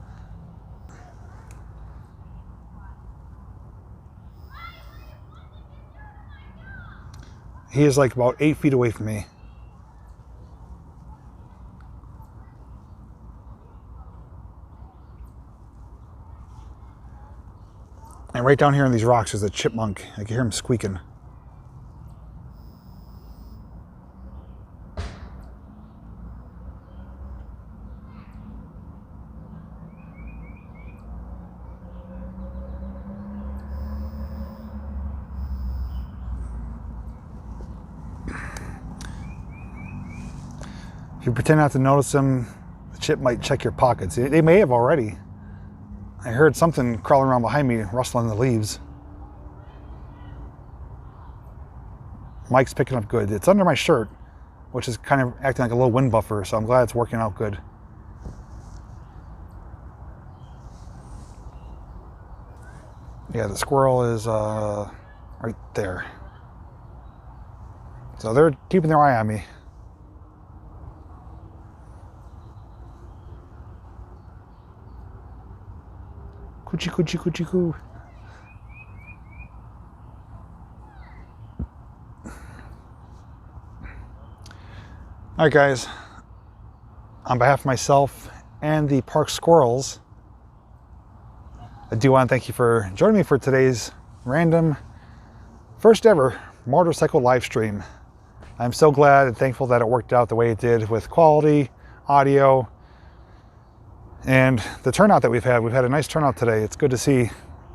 [SPEAKER 1] He is like about 8 feet away from me. And right down here in these rocks is a chipmunk. I can hear him squeaking. If you pretend not to notice them, the chip might check your pockets. They may have already. I heard something crawling around behind me, rustling the leaves. Mike's picking up good. It's under my shirt, which is kind of acting like a little wind buffer, so I'm glad it's working out good. Yeah, the squirrel is right there. So they're keeping their eye on me. Coochie, coochie, coochie, coo. All right, guys. On behalf of myself and the park squirrels, I do want to thank you for joining me for today's random, first ever motorcycle live stream. I'm so glad and thankful that it worked out the way it did with quality, audio, and the turnout that we've had. We've had a nice turnout today. It's good to see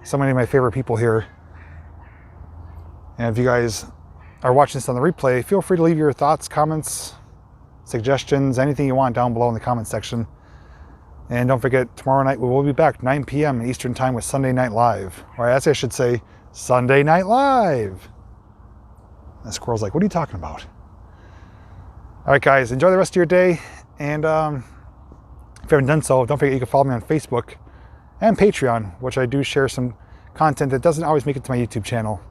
[SPEAKER 1] so many of my favorite people here. And if you guys are watching this on the replay, feel free to leave your thoughts, comments, suggestions, anything you want down below in the comment section. And don't forget, tomorrow night we will be back 9 p.m. Eastern Time with Sunday Night Live. Or as I should say, Sunday Night Live. And the squirrel's like, what are you talking about? All right, guys, enjoy the rest of your day. And if you haven't done so, don't forget you can follow me on Facebook and Patreon, which I do share some content that doesn't always make it to my YouTube channel.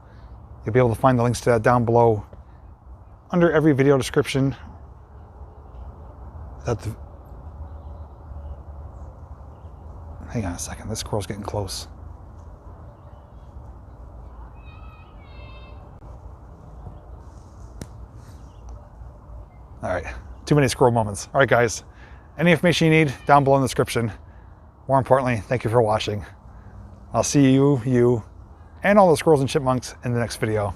[SPEAKER 1] You'll be able to find the links to that down below under every video description. Hang on a second, this squirrel's getting close. All right, too many squirrel moments. All right, guys, any information you need down below in the description. More importantly, thank you for watching. I'll see you, and all the squirrels and chipmunks in the next video.